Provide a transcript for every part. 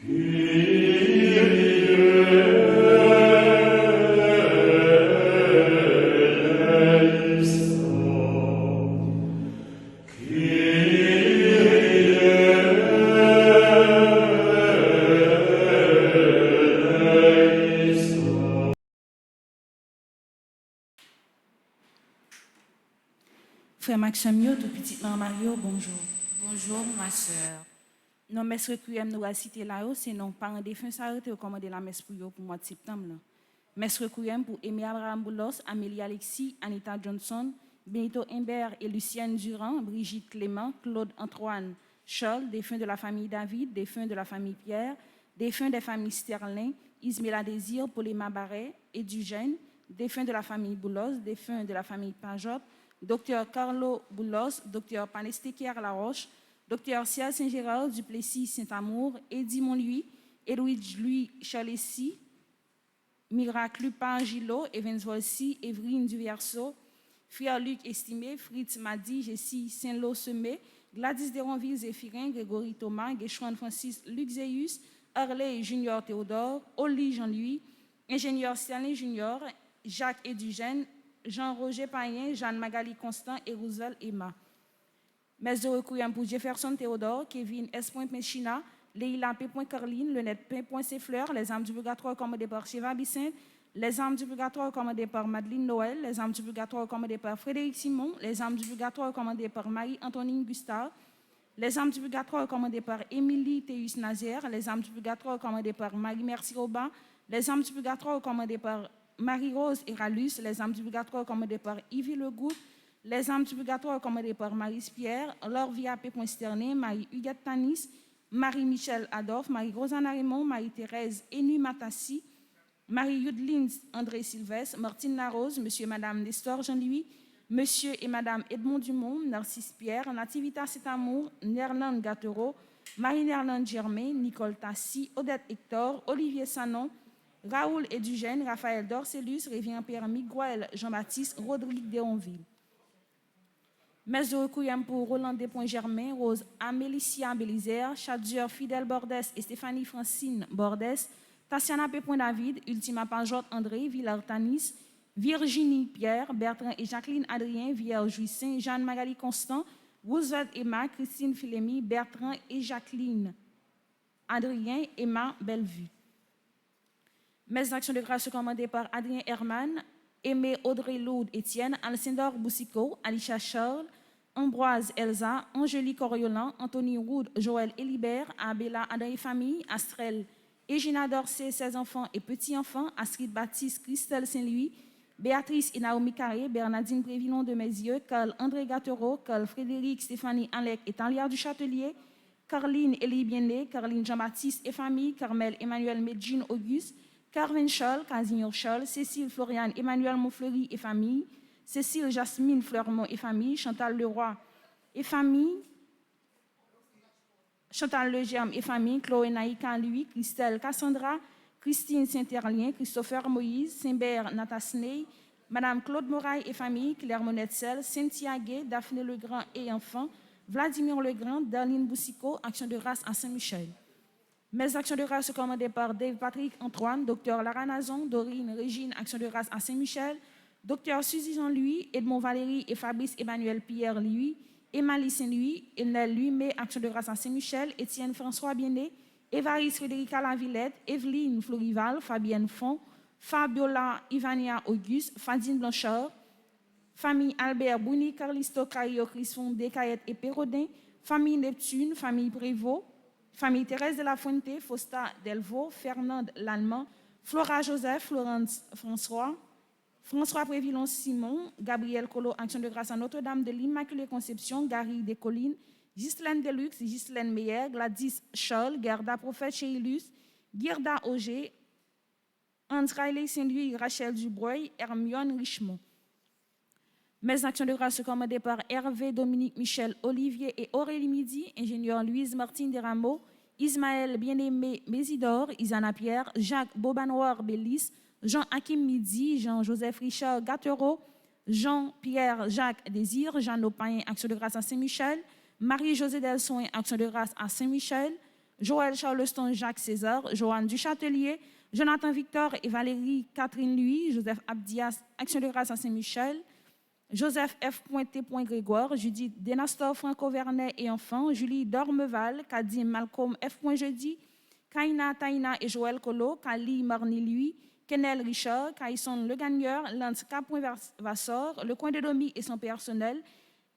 Frère Maxime, tout petit Mario, bonjour. Bonjour, ma sœur. Non, messe requiem nous a cité là, c'est non parents défunts s'arrêter au commandé la messe pour le mois de septembre. Là. Messe requiem pour Aimé Abraham Boulos, Amélie Alexis, Anita Johnson, Benito Imbert et Lucienne Durand, Brigitte Clément, Claude Antoine Scholl, défunts de la famille David, défunts de la famille Pierre, défunts des familles Sterling, Ismela Désir, Pauléma Barret, Edugène, défunts de la famille Boulos, défunts de la famille Pajot, Dr Carlo Boulos, Dr Panestekier Laroche, Dr Ciel Saint-Gérard, Duplessis Saint-Amour, Eddy Montluy, Edwidge Louis Chalessi, Miracle Pangilo, Evans Volsi, Evelyne Duverso, Frère Luc Estimé, Fritz Madi, Jessie Saint-Lô Semé, Gladys Deronville Zéphirin, Grégory Thomas, Guéchouan Francis Luc Zéus, Harley Junior Théodore, Oli Jean-Louis, Ingénieur Stanley Junior, Jacques Edugène, Jean-Roger Payen, Jeanne-Magali Constant et Roosevelt Emma. Messe de requiem pour Jefferson Théodore, Kevin S. Mechina, Leila P. Caroline, Lenette P. Fleur, les âmes du purgatoire commandées par Cheva Bicin, les âmes du purgatoire commandées par Madeleine Noël, les âmes du purgatoire commandées par Frédéric Simon, les âmes du purgatoire commandées par Marie-Antonine Gustave, les âmes du purgatoire commandées par Émilie Théus Nazaire, les âmes du purgatoire commandées par Marie-Merci Robin, les âmes du purgatoire commandées par Marie-Rose Eralus, les âmes du purgatoire commandées par Yves Legout, les âmes du purgatoire commandées par Marie-Pierre, Laure Via P. Sterné, Marie-Huguette Tanis, Marie-Michel Adolphe, Marie-Rosanna Raymond, Marie-Thérèse Enu Matassi, Marie-Yudlin André Sylvestre, Martine Larose, Monsieur et Madame Nestor Jean-Louis, Monsieur et Madame Edmond Dumont, Narcisse Pierre, Nativita Cet-Amour, Nerland Gattero, Marie-Nerland Germain, Nicole Tassi, Odette Hector, Olivier Sanon, Raoul Edugène, Raphaël Dorcellus, Révérend Père Miguel Jean-Baptiste, Rodrigue Déonville. Messe de requiem pour Roland Despoints-Germain, Rose Amélicia Bélizer, Chadjeur Fidèle Bordes et Stéphanie Francine Bordes, Tatiana Pépin David, Ultima Pajot André, Villard Tanis, Virginie Pierre, Bertrand et Jacqueline Adrien, Vierge Juissin, Jeanne Magali Constant, Roosevelt Emma, Christine Philémy, Bertrand et Jacqueline Adrien, Emma Bellevue. Messe d'action de grâce commandée par Adrien Herman, Aimé Audrey Lourdes Étienne, Alcindor Boussico, Alicia Charles, Ambroise Elsa, Angélique Coriolan, Anthony Roud, Joël Elibert, Abella Adam et famille, Astrel, Égina Dorsey, 16 enfants et petits-enfants, Astrid Baptiste, Christelle Saint-Louis, Béatrice et Naomi Carré, Bernardine Prévillon de Mézieux, Carl André Gattero, Carl Frédéric, Stéphanie Alec et Tanlière du Châtelier, Carline Elie Biené, Carline Jean-Baptiste et famille, Carmel Emmanuel Medjine Auguste, Carvin Scholl, Casimir Scholl, Cécile Floriane Emmanuel Montfleury et famille, Cécile Jasmine Fleurmont et famille, Chantal Leroy et famille, Chantal Legerme et famille, Chloé Naïka Louis, Christelle Cassandra, Christine Saint-Herlien, Christopher Moïse, Saint-Bert Natasney, Madame Claude Moraille et famille, Claire Monetzel, Cynthia Gay, Daphné Legrand et enfants, Vladimir Legrand, Darlene Boussico, Action de grâce à Saint-Michel. Mes actions de grâce commandées par Dave Patrick Antoine, Dr Lara Nazon, Dorine Régine, Action de grâce à Saint-Michel, Dr Suzy Jean-Louis, Edmond Valérie et Fabrice Emmanuel Pierre Louis, Emmalie Saint-Louis, Enel Louis, mais Action de grâce à Saint-Michel, Étienne François Biené, Évariste Frédérica Lavillette, Evelyne Florival, Fabienne Font, Fabiola Ivania Auguste, Fadine Blanchard, famille Albert Bouni, Carlisto Cario, Crisson, Descaillettes et Pérodin, famille Neptune, famille Prévost, famille Thérèse de la Fuente, Fausta Delvaux, Fernande Lallemand, Flora Joseph, Florence François, François Prévillon Simon, Gabriel Colo, Action de grâce à Notre-Dame de l'Immaculée Conception, Gary Descollines, Ghislaine Deluxe, Ghislaine Meyer, Gladys Scholl, Gerda Prophète Chérilus, Girda Auger, Hans Riley Saint-Louis, Rachel Dubreuil, Hermione Richemont. Mes actions de grâce commandées par Hervé, Dominique, Michel, Olivier et Aurélie Midi, ingénieur Louise Martine Desrameaux, Ismaël Bien-Aimé Mésidor, Isana Pierre, Jacques Bobanoir Bellis, Jean-Hakim Midi, Jean-Joseph Richard Gattero, Jean-Pierre Jacques Désir, Jean Opain, Action de grâce à Saint-Michel, Marie-Josée Delsoin, Action de grâce à Saint-Michel, Joël Charleston, Jacques César, Joanne Duchâtelier, Jonathan Victor et Valérie Catherine Louis, Joseph Abdias, Action de grâce à Saint-Michel, Joseph F. T. Grégoire, Judith Denastor Franco Vernet et enfants, Julie Dormeval, Kadim Malcolm F. Jeudi, Kaina Taina et Joël Colo, Kali Marni Lui, Kenel Richard, Kaïson Le Gagneur, Lance K. Vassor, Le Coin de Domi et son personnel,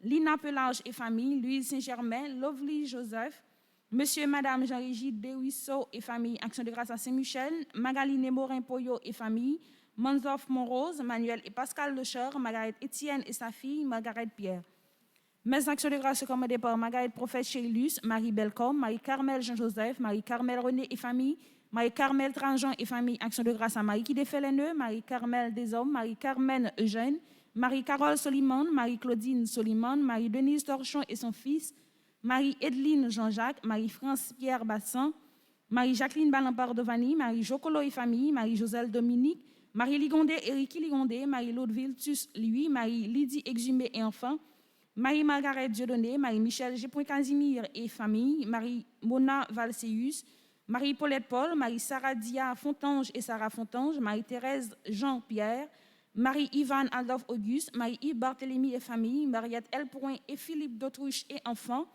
Lina Pelage et famille, Louise Saint-Germain, Lovely Joseph, Monsieur et Madame Jean-Régis Deruisseau et famille, Action de grâce à Saint-Michel, Magaline Morin Poyo et famille, Manzoff Monrose, Manuel et Pascal Lecheur, Margaret Étienne et sa fille, Margaret Pierre. Mes actions de grâce commandées par Margaret Prophète Chérillus, Marie Belcom, Marie-Carmel Jean-Joseph, Marie-Carmel René et famille, Marie-Carmel Tranjean et famille, action de grâce à Marie qui défait les nœuds, Marie-Carmel Deshommes, Marie-Carmen Eugène, Marie-Carole Soliman, Marie-Claudine Soliman, Marie-Denise Torchon et son fils, Marie-Edeline Jean-Jacques, Marie-France Pierre Bassan, Marie-Jacqueline Balampard Dovani, Marie-Jocolo et famille, Marie-Joselle Dominique, Marie-Ligondé Ériki Ligondé, Marie-Laude Tus lui, Marie-Lydie Exhumé et enfants, Marie-Margaret Dieudonné, Marie-Michel G. Casimir et famille, Marie-Mona Valséus, Marie-Paulette Paul, Marie-Sarah Dia Fontange et Sarah Fontange, Marie-Thérèse Jean-Pierre, Marie-Yvan Adolphe Auguste, Marie-Yves Barthélemy et famille, Mariette L. Point et Philippe Dautruche et enfants,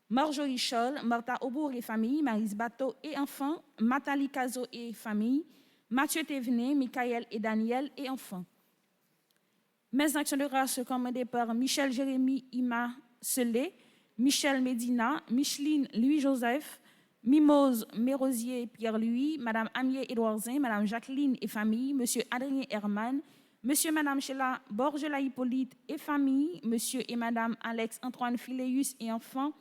Marjorie Scholl, Martha Aubourg et famille, Marise Bateau et enfants, Nathalie Cazo et famille, Mathieu Thévenet, Michael et Daniel et enfants. Mes actions de grâce commandées par Michel Jérémy Ima Selé, Michel Médina, Micheline Louis-Joseph, Mimose Mérosier Pierre-Louis, Madame Amier Édouardin, Madame Jacqueline et famille, Monsieur Adrien Herman, Monsieur et Madame Sheila Borgela Hippolyte et famille, Monsieur et Madame Alex Antoine Philéus et enfants,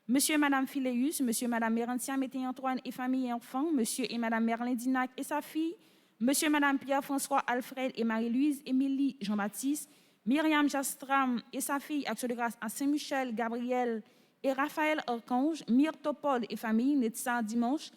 Monsieur et Madame Philéus, Monsieur et Madame Mérantia Mété Antoine et famille et enfants, Monsieur et Madame Merlin Dinac et sa fille, Monsieur et Madame Pierre-François Alfred et Marie-Louise Émilie Jean-Baptiste, Myriam Jastram et sa fille, action de grâce à Saint-Michel, Gabriel et Raphaël Archange, Myrtopole et famille, Netsa Dimanche,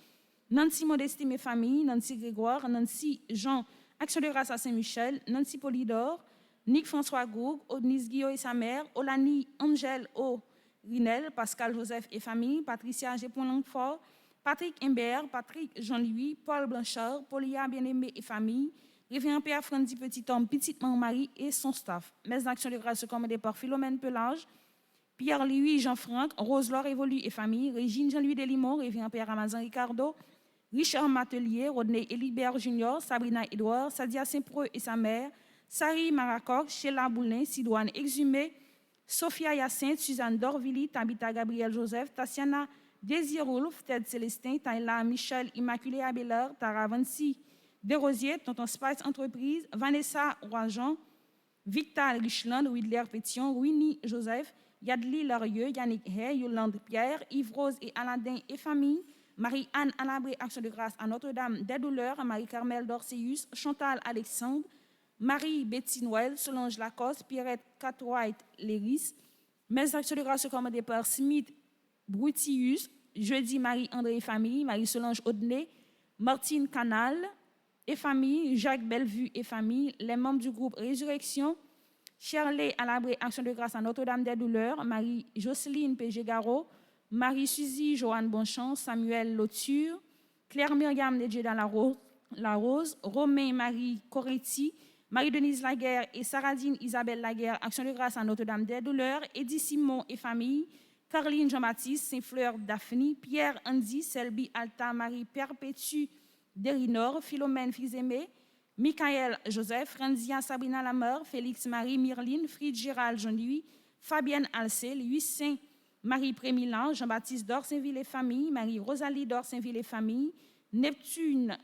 Nancy Modestime et famille, Nancy Grégoire, Nancy Jean, action de grâce à Saint-Michel, Nancy Polydor, Nick François Goug, Odnis Guillaume et sa mère, Olani Angèle O. Rinel, Pascal Joseph et famille, Patricia G. Langfort, Patrick Imbert, Patrick Jean-Louis, Paul Blanchard, Paulia Bien-Aimé et famille, Révérend Père Frandy Petit-Homme, Petite Marie et son staff. Mes actions de grâce commandées par Philomène Pelage, Pierre-Louis Jean-Franck, Rose-Laure Évolu et famille, Régine Jean-Louis Delimont, Révérend Père Ramazan Ricardo, Richard Matelier, Rodney Elibert Junior, Sabrina Edouard, Sadia Saint-Preux et sa mère, Sari Maracoc, Sheila Boulin, Sidoine Exhumé, Sophia Hyacinthe, Suzanne Dorvili, Tabitha Gabriel Joseph, Tatiana Désir-Rolf, Ted Célestin, Taïla Michel Immaculée Abelard, Tara Vancy Desrosiers, Tonton Spice Entreprise, Vanessa Roijean, Victor Richland, Widler Pétion, Winnie Joseph, Yadli Larieux, Yannick Hay, Yolande Pierre, Yves Rose et Aladin et famille, Marie-Anne Alabré, Action de grâce à Notre-Dame des Douleurs, Marie-Carmel Dorcéus, Chantal Alexandre, Marie-Betty Noël, Solange Lacoste, Pierrette Cartwright Léris. Mes actions de grâce commandées par Smith Brutius, Jeudi Marie-André et famille, Marie-Solange Audenay, Martine Canal et famille, Jacques Bellevue et famille, les membres du groupe Résurrection, Shirley Alabré, Action de grâce à Notre-Dame des Douleurs, Marie-Jocelyne P.G. Garot, Marie-Suzy Joanne Bonchamp, Samuel Lauture, Claire Myriam Nedjeda La Rose, Romain Marie Coretti, Marie-Denise Laguerre et Saradine Isabelle Laguerre, Action de grâce à Notre-Dame des Douleurs, Eddie Simon et famille, Caroline Jean-Baptiste, Saint-Fleur Daphne, Pierre Andy, Selby Alta, Marie Perpétue Derinor, Philomène Fils-Aimé, Michael Joseph, Franzia Sabrina Lameur, Félix Marie Myrline, Fried Gérald Jean-Louis, Fabienne Alcé, Louis Saint Marie Prémilan, Jean-Baptiste d'Orsainville et famille, Marie Rosalie d'Orsainville et famille, Neptune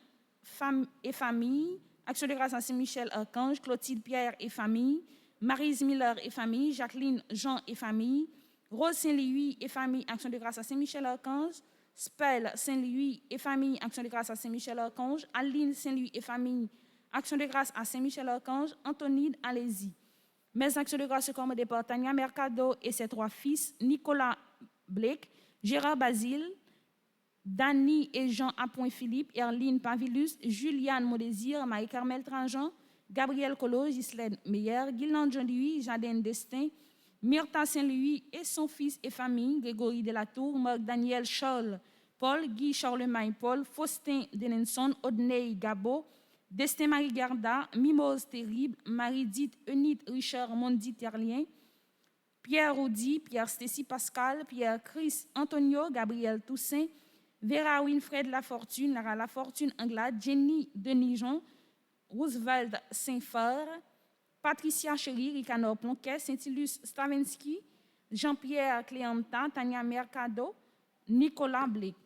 et famille, Action de grâce à Saint-Michel Archange, Clotilde Pierre et famille, Maryse Miller et famille, Jacqueline Jean et famille, Rose Saint-Louis et famille, Action de grâce à Saint-Michel Archange, Spell Saint-Louis et famille, Action de grâce à Saint-Michel Archange, Aline Saint-Louis et famille, Action de grâce à Saint-Michel Archange, Antonide Alési. Mes actions de grâce commandées par Tania Mercado et ses 3 fils, Nicolas Blake, Gérard Basile, Dany et Jean Appoint-Philippe, Erline Pavilus, Juliane Modésir, Marie-Carmel Tranjean, Gabriel Colo, Ghislaine Meyer, Guylaine Jean-Louis, Jadène Destin, Myrtha Saint-Louis et son fils et famille, Grégory Delatour, Marc Daniel Scholl, Paul, Guy Charlemagne Paul, Faustin Denenson, Audney Gabo, Destin Marie Garda, Mimose Terrible, Marie-Dite Eunite Richard Mondi Terlien, Pierre Audi, Pierre Stécie Pascal, Pierre Chris Antonio, Gabriel Toussaint, Vera Winfred Lafortune, Lara Lafortune Anglade, Jenny Denijon, Roosevelt Saint-Fort, Patricia Chéry, Ricanor Plonquet, Saint-Ilus Stravinsky, Jean-Pierre Cléanta, Tania Mercado, Nicolas Blake.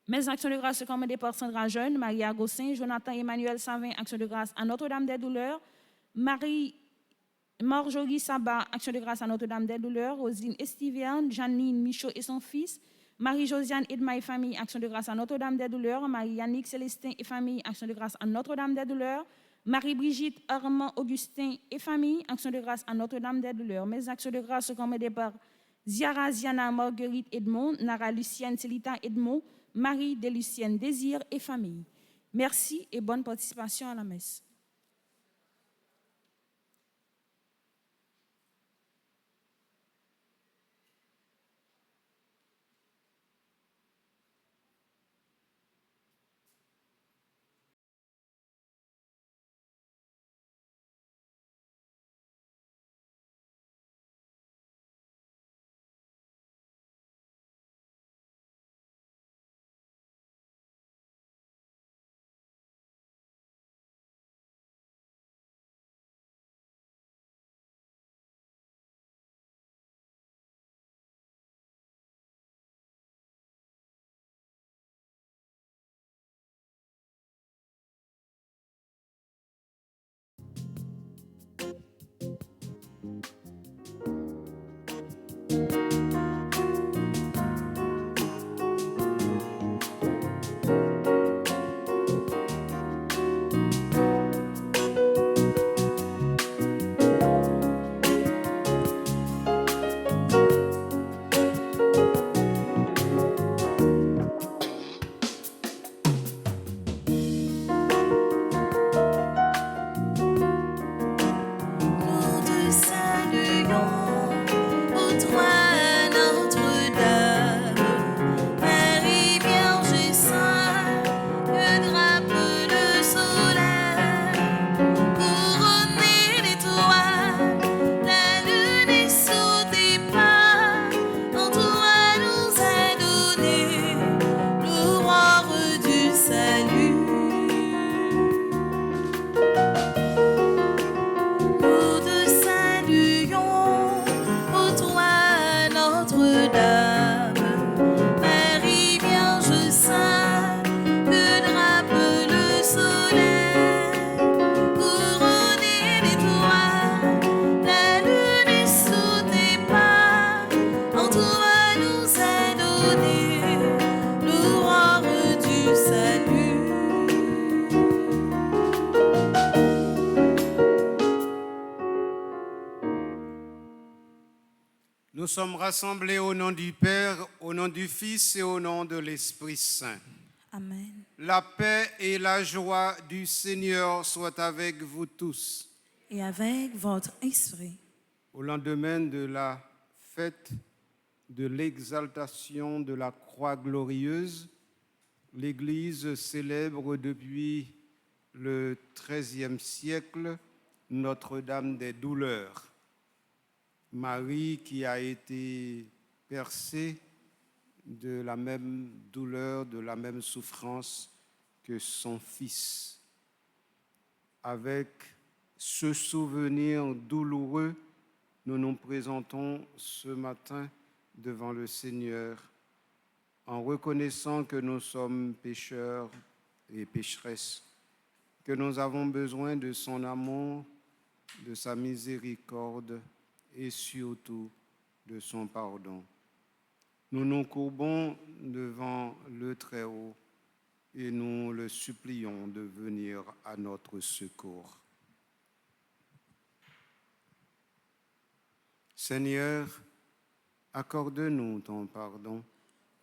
Mes actions de grâce commandées par Sandra Jeune, Marie Agossin, Jonathan Emmanuel Savin, action de grâce à Notre-Dame des Douleurs, Marjorie Sabat, action de grâce à Notre-Dame des Douleurs, Rosine Estivierne, Janine Michaud et son fils, Marie-Josiane Edma et famille, action de grâce à Notre-Dame des Douleurs, Marie-Yannick Célestin et famille, action de grâce à Notre-Dame des Douleurs, Marie-Brigitte Armand Augustin et famille, action de grâce à Notre-Dame des Douleurs. Mes actions de grâce sont commandées par Ziara Ziana Marguerite Edmond, Nara Lucienne Célita Edmond, Marie de Lucienne Désir et famille. Merci et bonne participation à la messe. Nous sommes rassemblés au nom du Père, au nom du Fils et au nom de l'Esprit Saint. Amen. La paix et la joie du Seigneur soient avec vous tous. Et avec votre esprit. Au lendemain de la fête de l'exaltation de la croix glorieuse, l'Église célèbre depuis le XIIIe siècle Notre-Dame des Douleurs. Marie qui a été percée de la même douleur, de la même souffrance que son fils. Avec ce souvenir douloureux, nous nous présentons ce matin devant le Seigneur en reconnaissant que nous sommes pécheurs et pécheresses, que nous avons besoin de son amour, de sa miséricorde et surtout de son pardon. Nous nous courbons devant le Très-Haut et nous le supplions de venir à notre secours. Seigneur, accorde-nous ton pardon.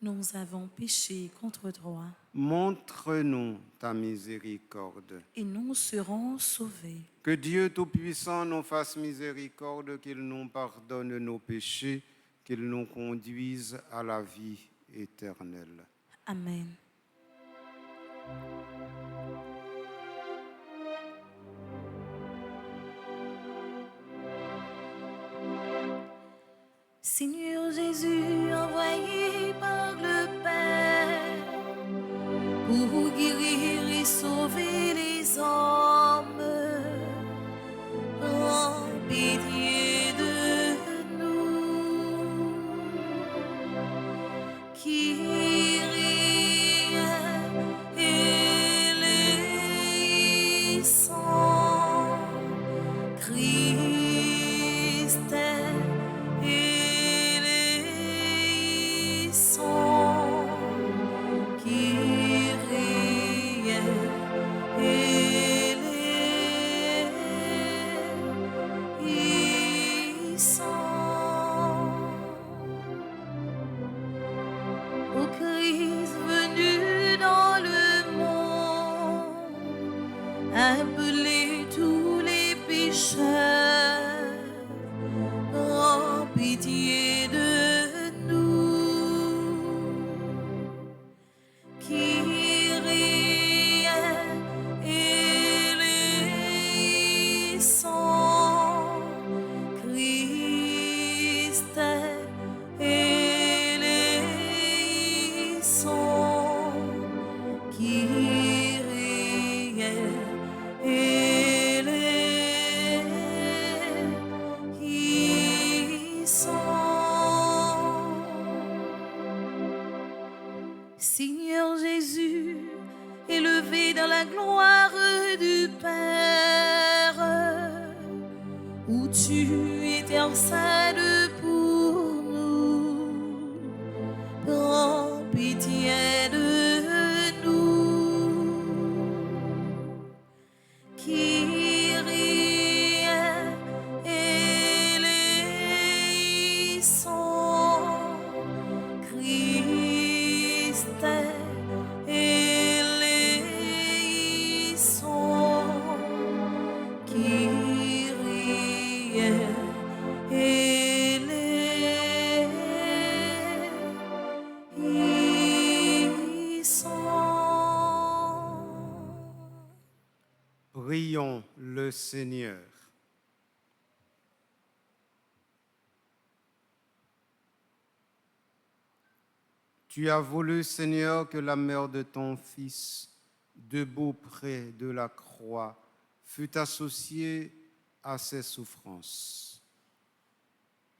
Nous avons péché contre toi. Montre-nous ta miséricorde. Et nous serons sauvés. Que Dieu Tout-Puissant nous fasse miséricorde, qu'il nous pardonne nos péchés, qu'il nous conduise à la vie éternelle. Amen. Seigneur Jésus, envoyé par le Père pour guérir et sauver les hommes, prends pitié de nous. Kyrie eleison, Christ eleison, Kyrie eleison. Ô Christ venu dans le monde, appelez tous les pécheurs, prends pitié de nous. Kyrie eleison, Christ eleison, Kyrie eleison. Seigneur Jésus, élevé dans la gloire du Père, où tu intercèdes pour nous, prends pitié de nous. Kyrie eleison, Christ eleison, Kyrie eleison. Prions le Seigneur. Tu as voulu, Seigneur, que la mère de ton Fils, debout près de la croix, fût associée à ses souffrances.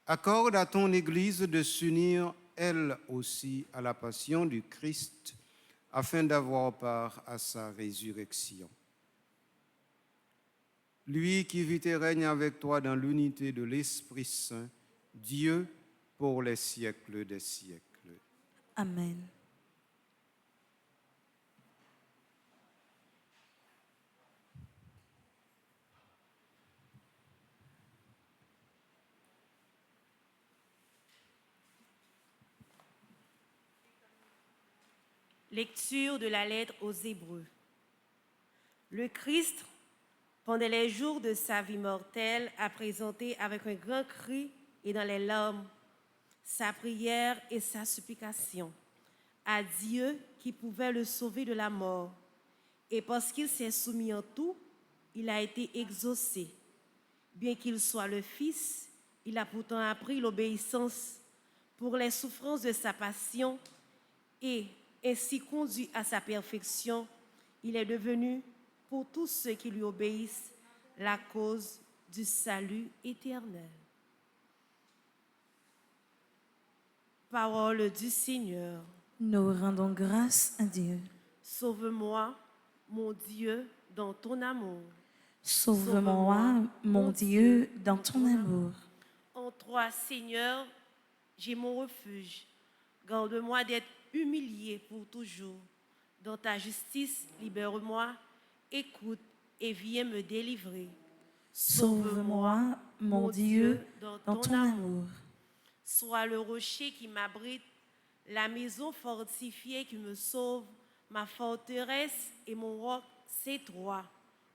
Accorde à ton Église de s'unir, elle aussi, à la passion du Christ, afin d'avoir part à sa résurrection. Lui qui vit et règne avec toi dans l'unité de l'Esprit Saint, Dieu pour les siècles des siècles. Amen. Lecture de la lettre aux Hébreux. Le Christ, pendant les jours de sa vie mortelle, a présenté avec un grand cri et dans les larmes sa prière et sa supplication à Dieu qui pouvait le sauver de la mort. Et parce qu'il s'est soumis en tout, il a été exaucé. Bien qu'il soit le Fils, il a pourtant appris l'obéissance pour les souffrances de sa passion et ainsi conduit à sa perfection. Il est devenu, pour tous ceux qui lui obéissent, la cause du salut éternel. Parole du Seigneur. Nous rendons grâce à Dieu. Sauve-moi, mon Dieu, dans ton amour. Sauve-moi, mon Dieu, dans ton amour. En toi, Seigneur, j'ai mon refuge. Garde-moi d'être humilié pour toujours. Dans ta justice, libère-moi. Écoute et viens me délivrer. Sauve-moi, mon Dieu, dans ton amour. Sois le rocher qui m'abrite, la maison fortifiée qui me sauve, ma forteresse et mon roc, c'est toi.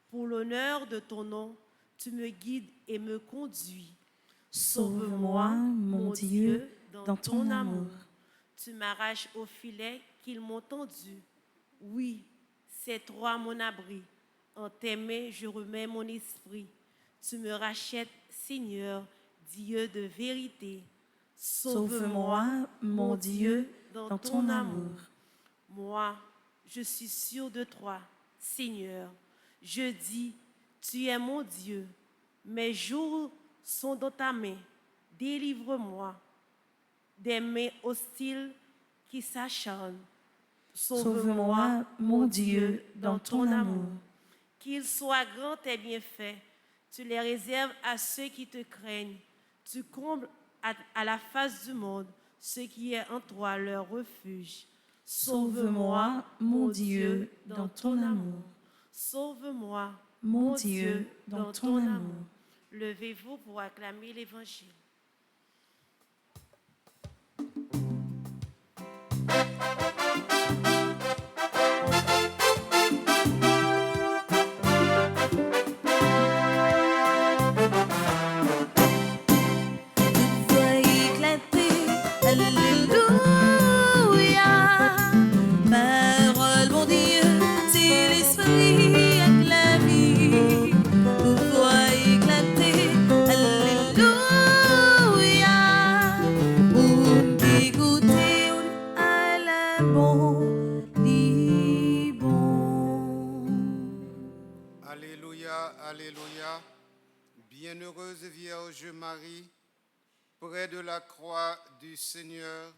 Pour l'honneur de ton nom, tu me guides et me conduis. Sauve-moi, mon Dieu, dans ton amour. tu m'arraches au filet qu'ils m'ont tendu. Oui, c'est toi mon abri. En tes mains, je remets mon esprit. Tu me rachètes, Seigneur, Dieu de vérité. Sauve-moi, mon Dieu, dans ton amour. Moi, je suis sûr de toi, Seigneur. Je dis, tu es mon Dieu. Mes jours sont dans ta main. Délivre-moi des mains hostiles qui s'acharnent. Sauve-moi, mon Dieu, dans ton amour. Qu'ils soient grands tes bienfaits, tu les réserves à ceux qui te craignent. Tu combles à la face du monde ce qui est en toi leur refuge. Sauve-moi, mon Dieu, dans ton amour. Sauve-moi, Mon Dieu, dans ton amour. Levez-vous pour acclamer l'Évangile. Vois éclater, alléluia. Parole, mon Dieu, c'est l'esprit avec la vie. Vois éclater, alléluia. Pour écouter à la bon, dit bon. Alléluia, Alléluia. Bienheureuse Vierge Marie, près de la croix du Seigneur,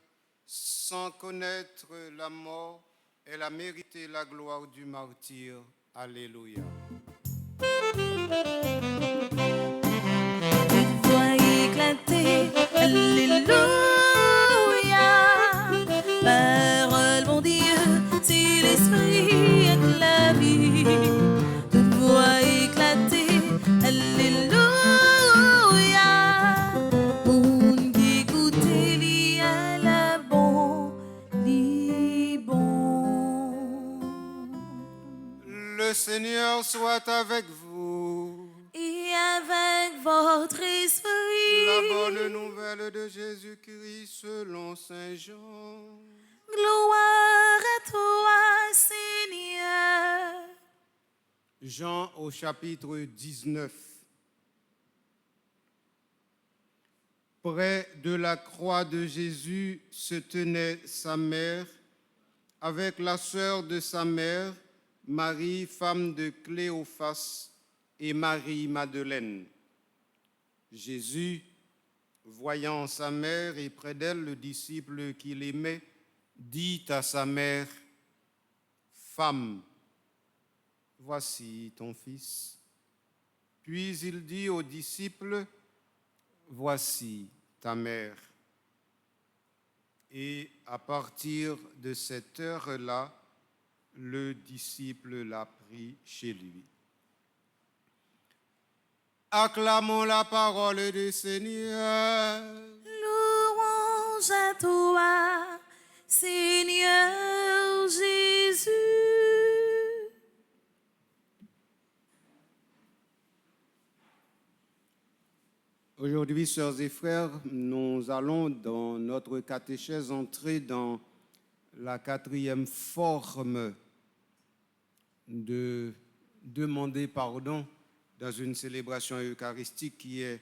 sans connaître la mort, elle a mérité la gloire du martyr. Alléluia. Vois éclater, alléluia. Parole, mon Dieu, c'est l'esprit avec la vie. Toute voix éclater, alléluia. Moun qui écoute, li à la bon, li bon. Le Seigneur soit avec vous. Et avec votre esprit. La bonne nouvelle de Jésus-Christ selon Saint Jean. Gloire à toi, Seigneur. Jean au chapitre 19. Près de la croix de Jésus se tenait sa mère avec la sœur de sa mère, Marie, femme de Cléophas, et Marie-Madeleine. Jésus, voyant sa mère et près d'elle le disciple qu'il aimait, dit à sa mère, « Femme, voici ton fils. » Puis il dit au disciple, « Voici ta mère. » Et à partir de cette heure-là, le disciple l'a pris chez lui. Acclamons la parole du Seigneur. Louange à toi, Seigneur Jésus. Aujourd'hui, sœurs et frères, nous allons dans notre catéchèse entrer dans la 4e forme de demander pardon dans une célébration eucharistique qui est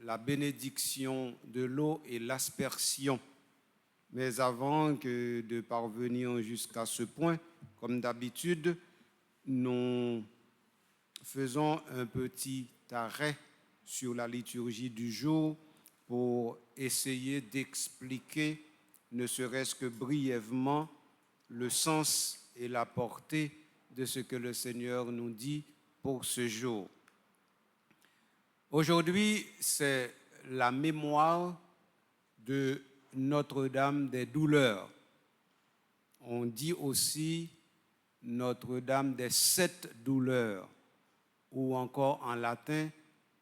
la bénédiction de l'eau et l'aspersion. Mais avant que de parvenir jusqu'à ce point, comme d'habitude, nous faisons un petit arrêt sur la liturgie du jour pour essayer d'expliquer, ne serait-ce que brièvement, le sens et la portée de ce que le Seigneur nous dit pour ce jour. Aujourd'hui, c'est la mémoire de Notre-Dame des douleurs. On dit aussi Notre-Dame des 7 douleurs, ou encore en latin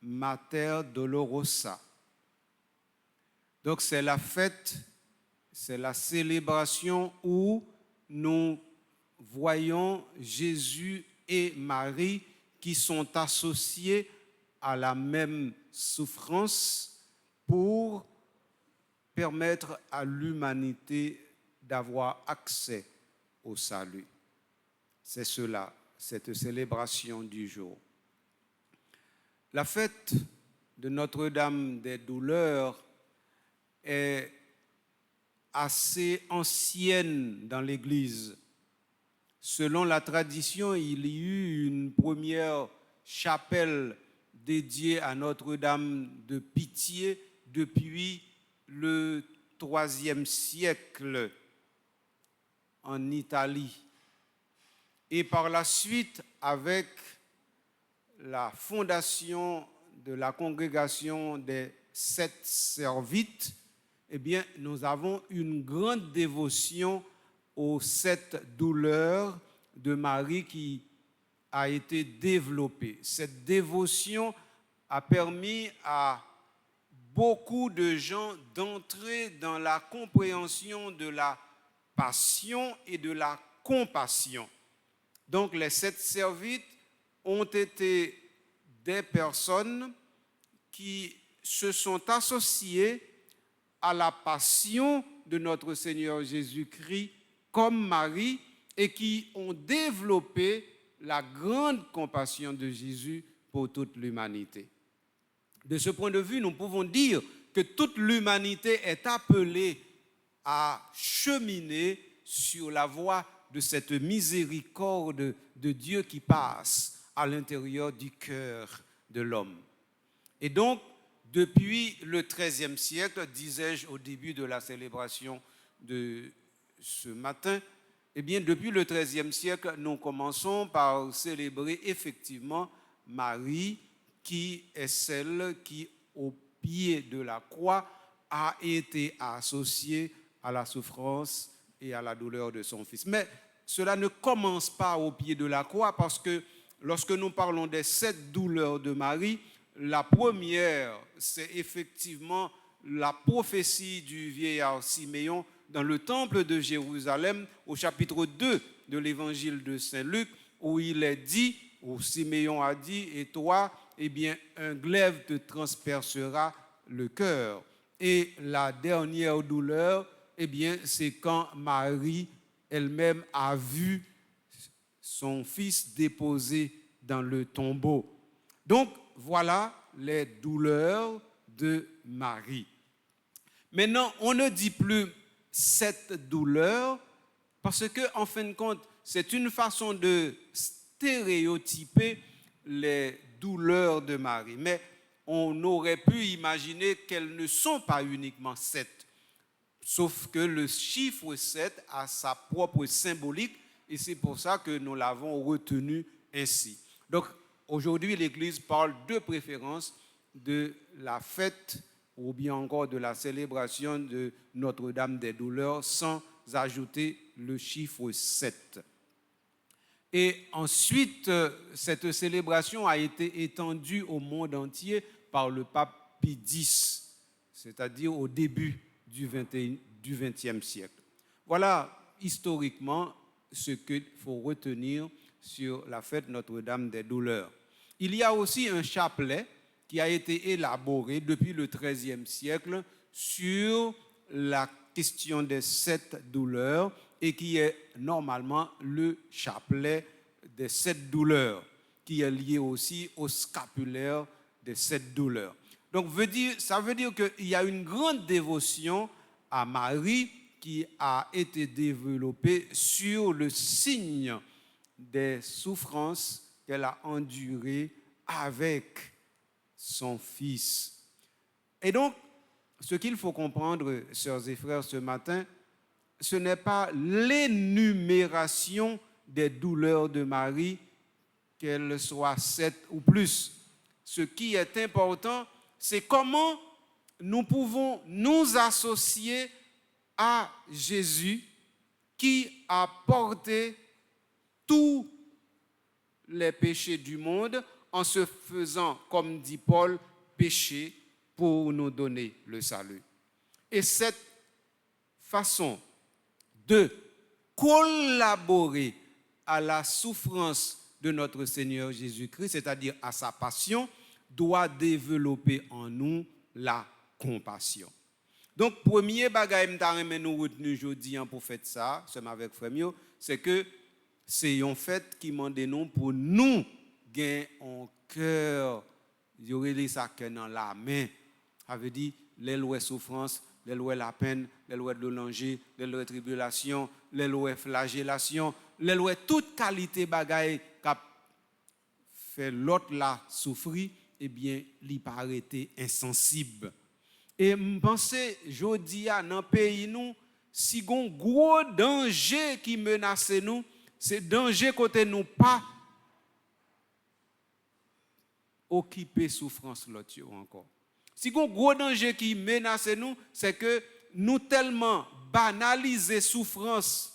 Mater Dolorosa. Donc c'est la fête, c'est la célébration où nous voyons Jésus et Marie qui sont associés à la même souffrance pour permettre à l'humanité d'avoir accès au salut. C'est cela, cette célébration du jour. La fête de Notre-Dame des Douleurs est assez ancienne dans l'Église. Selon la tradition, il y eut une première chapelle dédiée à Notre-Dame de Pitié depuis le IIIe siècle en Italie. Et par la suite, avec la fondation de la congrégation des Sept Servites, eh bien, nous avons une grande dévotion aux sept douleurs de Marie qui a été développée. Cette dévotion a permis à beaucoup de gens d'entrer dans la compréhension de la passion et de la compassion. Donc, les sept servites ont été des personnes qui se sont associées à la passion de notre Seigneur Jésus-Christ comme Marie et qui ont développé la grande compassion de Jésus pour toute l'humanité. De ce point de vue, nous pouvons dire que toute l'humanité est appelée à cheminer sur la voie de cette miséricorde de Dieu qui passe à l'intérieur du cœur de l'homme. Et donc, depuis le XIIIe siècle, disais-je au début de la célébration de ce matin, eh bien, depuis le XIIIe siècle, nous commençons par célébrer effectivement Marie, qui est celle qui, au pied de la croix, a été associée à la souffrance et à la douleur de son Fils. Mais cela ne commence pas au pied de la croix, parce que lorsque nous parlons des sept douleurs de Marie, la première, c'est effectivement la prophétie du vieillard Siméon dans le temple de Jérusalem, au chapitre 2 de l'évangile de Saint-Luc, où il est dit, où Siméon a dit, et toi, eh bien, un glaive te transpercera le cœur. Et la dernière douleur, eh bien, c'est quand Marie elle-même a vu son fils déposé dans le tombeau. Donc, voilà les douleurs de Marie. Maintenant, on ne dit plus cette douleur parce que, en fin de compte, c'est une façon de stéréotyper les douleurs de Marie. Mais on aurait pu imaginer qu'elles ne sont pas uniquement 7. Sauf que le chiffre 7 a sa propre symbolique et c'est pour ça que nous l'avons retenu ainsi. Donc, aujourd'hui, l'Église parle de préférence de la fête ou bien encore de la célébration de Notre-Dame des Douleurs sans ajouter le chiffre 7. Et ensuite, cette célébration a été étendue au monde entier par le pape Pie X, c'est-à-dire au début du XXe siècle. Voilà historiquement ce qu'il faut retenir sur la fête Notre-Dame des Douleurs. Il y a aussi un chapelet qui a été élaboré depuis le XIIIe siècle sur la question des 7 douleurs et qui est normalement le chapelet des 7 douleurs, qui est lié aussi au scapulaire des 7 douleurs. Donc, ça veut dire qu'il y a une grande dévotion à Marie qui a été développée sur le signe des souffrances qu'elle a endurées avec son Fils. Et donc, ce qu'il faut comprendre, sœurs et frères, ce matin, ce n'est pas l'énumération des douleurs de Marie, qu'elles soient 7 ou plus. Ce qui est important, c'est comment nous pouvons nous associer à Jésus qui a porté tous les péchés du monde en se faisant, comme dit Paul, péché pour nous donner le salut. Et cette façon de collaborer à la souffrance de notre Seigneur Jésus-Christ, c'est-à-dire à sa passion, doit développer en nous la compassion. Donc, premier bagage que nous retenu aujourd'hui pour faire ça, avec frère, c'est que c'est un fait qui demande nous pour nous gagner un cœur, il y aurait ça cœur dans la main. Ça veut dire les lois souffrance, les lois la peine, les lois de danger, les lois tribulation, les lois flagellation, les lois toute qualité bagaille qui fait l'autre là souffrir, eh bien, il paraît insensible. Et je pense jodi a dans pays nous, si gon gros danger qui menace nous, c'est danger côté nous pas occuper souffrance l'autre encore. Si gon gros danger qui menace nous, c'est que nous tellement banaliser souffrance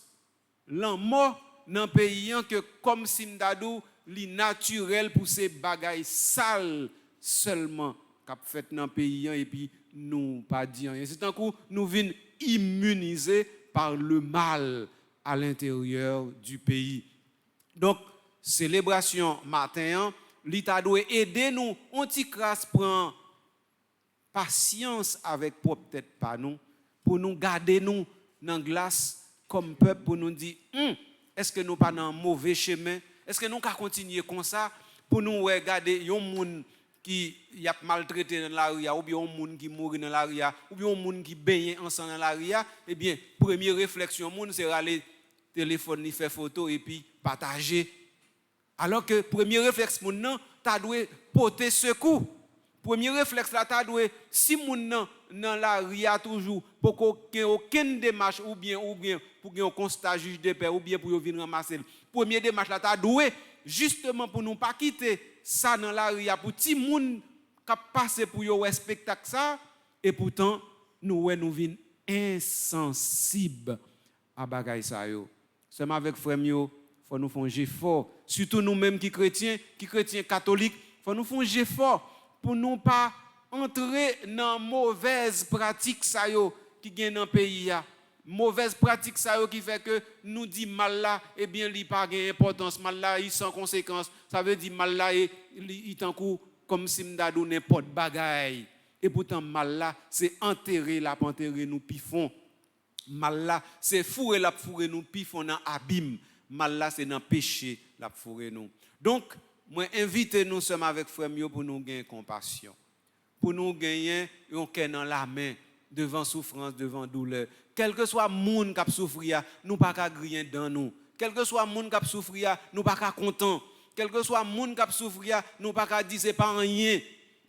la mort dans pays que comme si m'dadou li naturel pour ces bagailles sales seulement qu'a fait dans pays et puis nous pas dire rien. C'est un coup nous venons immunisés par le mal à l'intérieur du pays. Donc célébration matin, l'État doit aider nous, on t'y crasse prend patience avec peut-être pas nous pour nous garder nous dans glace comme peuple pour nous dire est-ce que nous pas dans un mauvais chemin, est-ce que nous pouvons continuer comme ça pour nous regarder un monde qui y a maltraité dans la rue, ou bien un monde qui mourit dans la rue, ou bien un monde qui baigne ensemble dans la rue, eh bien, première réflexion, monde c'est aller téléphone, ni faire photo et puis partager. Alors que premier réflexe, monde non, t'as dû porter secours. Premier réflexe là, t'as dû si monde non dans la rue toujours pour aucune démarche ou bien pour un constat juge de paix ou bien pour venir ramasser. Premier démarche là, t'as dû justement pour nous pas quitter ça dans la rue, pour petit monde qui passe pour yo spectacle ça et pourtant nous vinn insensibles à bagay ça yo. Seulement avec frère yo, faut nous faire effort, surtout nous mêmes qui chrétiens catholiques, faut nous faire effort pour nous pas entrer dans mauvaise pratique ça yo qui gagne dans pays ya. Mauvaise pratique ça qui fait que nous dit mal là eh bien il pas gain importance, mal là il sans conséquence, ça veut dire mal là il tant comme si m'dadou n'importe bagaille et pourtant mal là c'est enterrer nous pifon, mal là c'est fourrer nous pifon dans abîme, mal là c'est dans péché la fourrer nous. Donc moi invite nous sommes avec frère Mio pour nous gagner compassion, pour nous gagner un cœur dans la main devant souffrance, devant douleur. Quel que soit le monde qui a souffert, nous pas qu'à griller dans nous. Quel que soit le monde qui a souffert, nous pas qu'à content. Quel que soit le monde qui a souffert, nous pas qu'à dire c'est pas rien.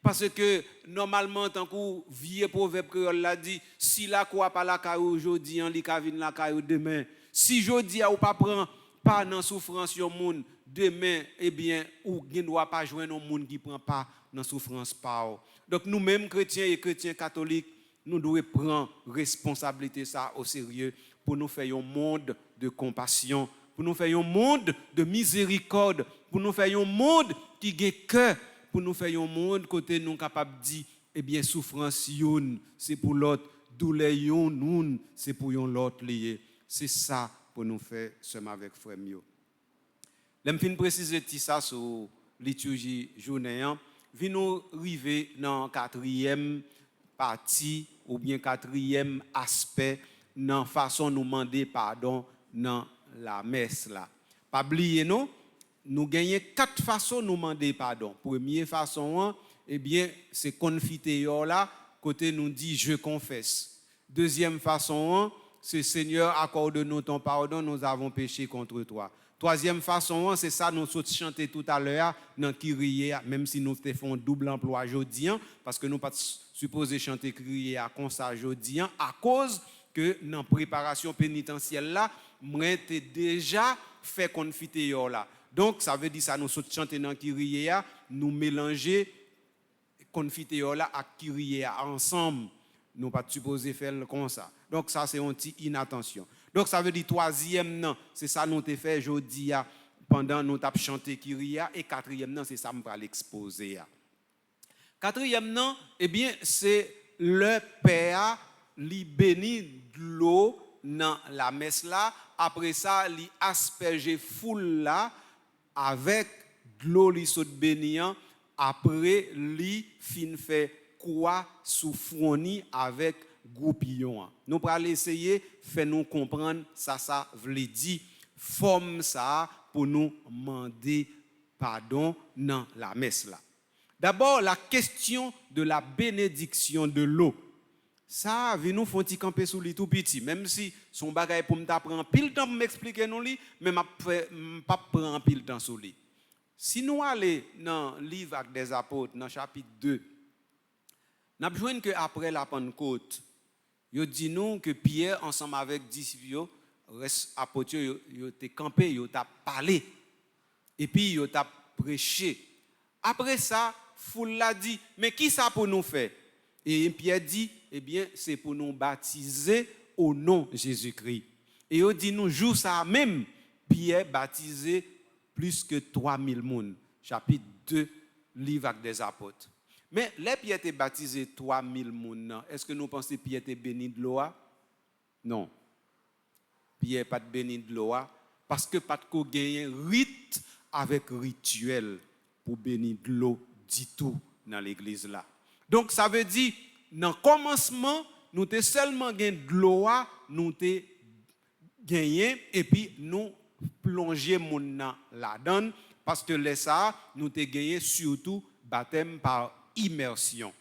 Parce que normalement, tant que vieux proverbe créole l'a dit, si la croix pas la caillou aujourd'hui, on li ka vinn la caillou demain. Si jodi a ou pas prend pas dans souffrance yon monde, demain eh bien ou ne doit pas joindre un monde qui prend pas dans souffrance pas. Donc nous mêmes chrétiens et chrétiens catholiques, nous devons prendre responsabilité ça au sérieux pour nous faire un monde de compassion, pour nous faire un monde de miséricorde, pour nous faire un monde qui a cœur, pour nous faire un monde côté nous capable de dire eh bien souffrance youn c'est pour l'autre, douleur youn c'est pour l'autre lié. C'est ça pour nous faire seulement avec frère Mio. L'aime fin préciser ça sur liturgie journée, vi nous arriver dans quatrième partie ou bien quatrième aspect dans façon nous demander pardon dans la messe là. Pas oublier nous gagnons 4 façons nous demander pardon. Première façon eh bien c'est confiteor là côté nous dit je confesse. Deuxième façon c'est Seigneur accorde-nous ton pardon, nous avons péché contre toi. Troisième façon, c'est ça nous sommes chanté tout à l'heure dans Kyrie, même si nous faisons double emploi aujourd'hui, parce que nous pas supposé chanter Kyrie à comme ça aujourd'hui, à cause que dans la préparation pénitentielle là, moi t'ai déjà fait confiteor là. Donc ça veut dire ça nous sommes chanté dans Kyrie, nous mélanger confiteor là à Kyrie ensemble. Nous pas supposé faire comme ça. Donc ça c'est une petite inattention. Donc ça veut dire troisième non, c'est ça nous t'ai fait aujourd'hui pendant nous t'a chanté Kyrie et quatrième non c'est ça me va l'exposer. Quatrième non eh bien c'est le Père li bénit de l'eau dans la messe là, après ça li asperger foule là avec de l'eau li saute béniant, après li fin fait quoi sous fourni avec goupillon. Nous allons essayer faire nous comprendre ça veut dire forme ça pour nous demander pardon dans la messe là. D'abord la question de la bénédiction de l'eau. Ça vi nous font ti camper sous li tout petit même si son bagage pour m'apprendre pile temps pour m'expliquer nous li mais m'a pas prendre pile temps sur lui. Si nous allons dans le livre des apôtres dans chapitre 2 n'a besoin que après la Pentecôte yo dit nous que Pierre ensemble avec disciples yo reste apôtres yo t'es campé yo t'a parlé et puis yo t'a prêché. Après ça foule l'a dit mais qui ça pour nous faire? Et Pierre dit eh bien c'est pour nous baptiser au nom de Jésus-Christ. Et il dit nous jour ça même Pierre baptisé plus que 3000 personnes. Chapitre 2 livre des apôtres. Mais les Pierre était baptisé 3000 personnes. Est-ce que nous pensons que Pierre était béni de l'eau? Non. Pierre pas de béni de l'eau parce que pas de gagner rite avec rituel pour bénir de l'eau du tout dans l'église là. Donc ça veut dire dans le commencement nous t'ai seulement gagné de l'eau, nous t'ai gagné et puis nous plonger mon là-dedans parce que les ça nous t'ai gagné surtout baptême par immersion.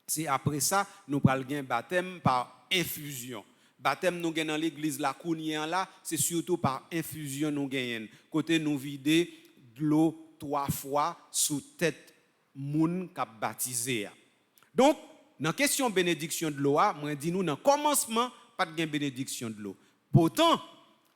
C'est après ça nous pral gagner baptême par infusion. Baptême nous gagne dans l'église la kounien là, c'est surtout par infusion nous gagne. Côté nous vider de l'eau 3 fois sous tête moun k'ap baptisé. Donc dans question bénédiction de l'eau, moi dis nous dans commencement pas de bénédiction de l'eau. Pourtant,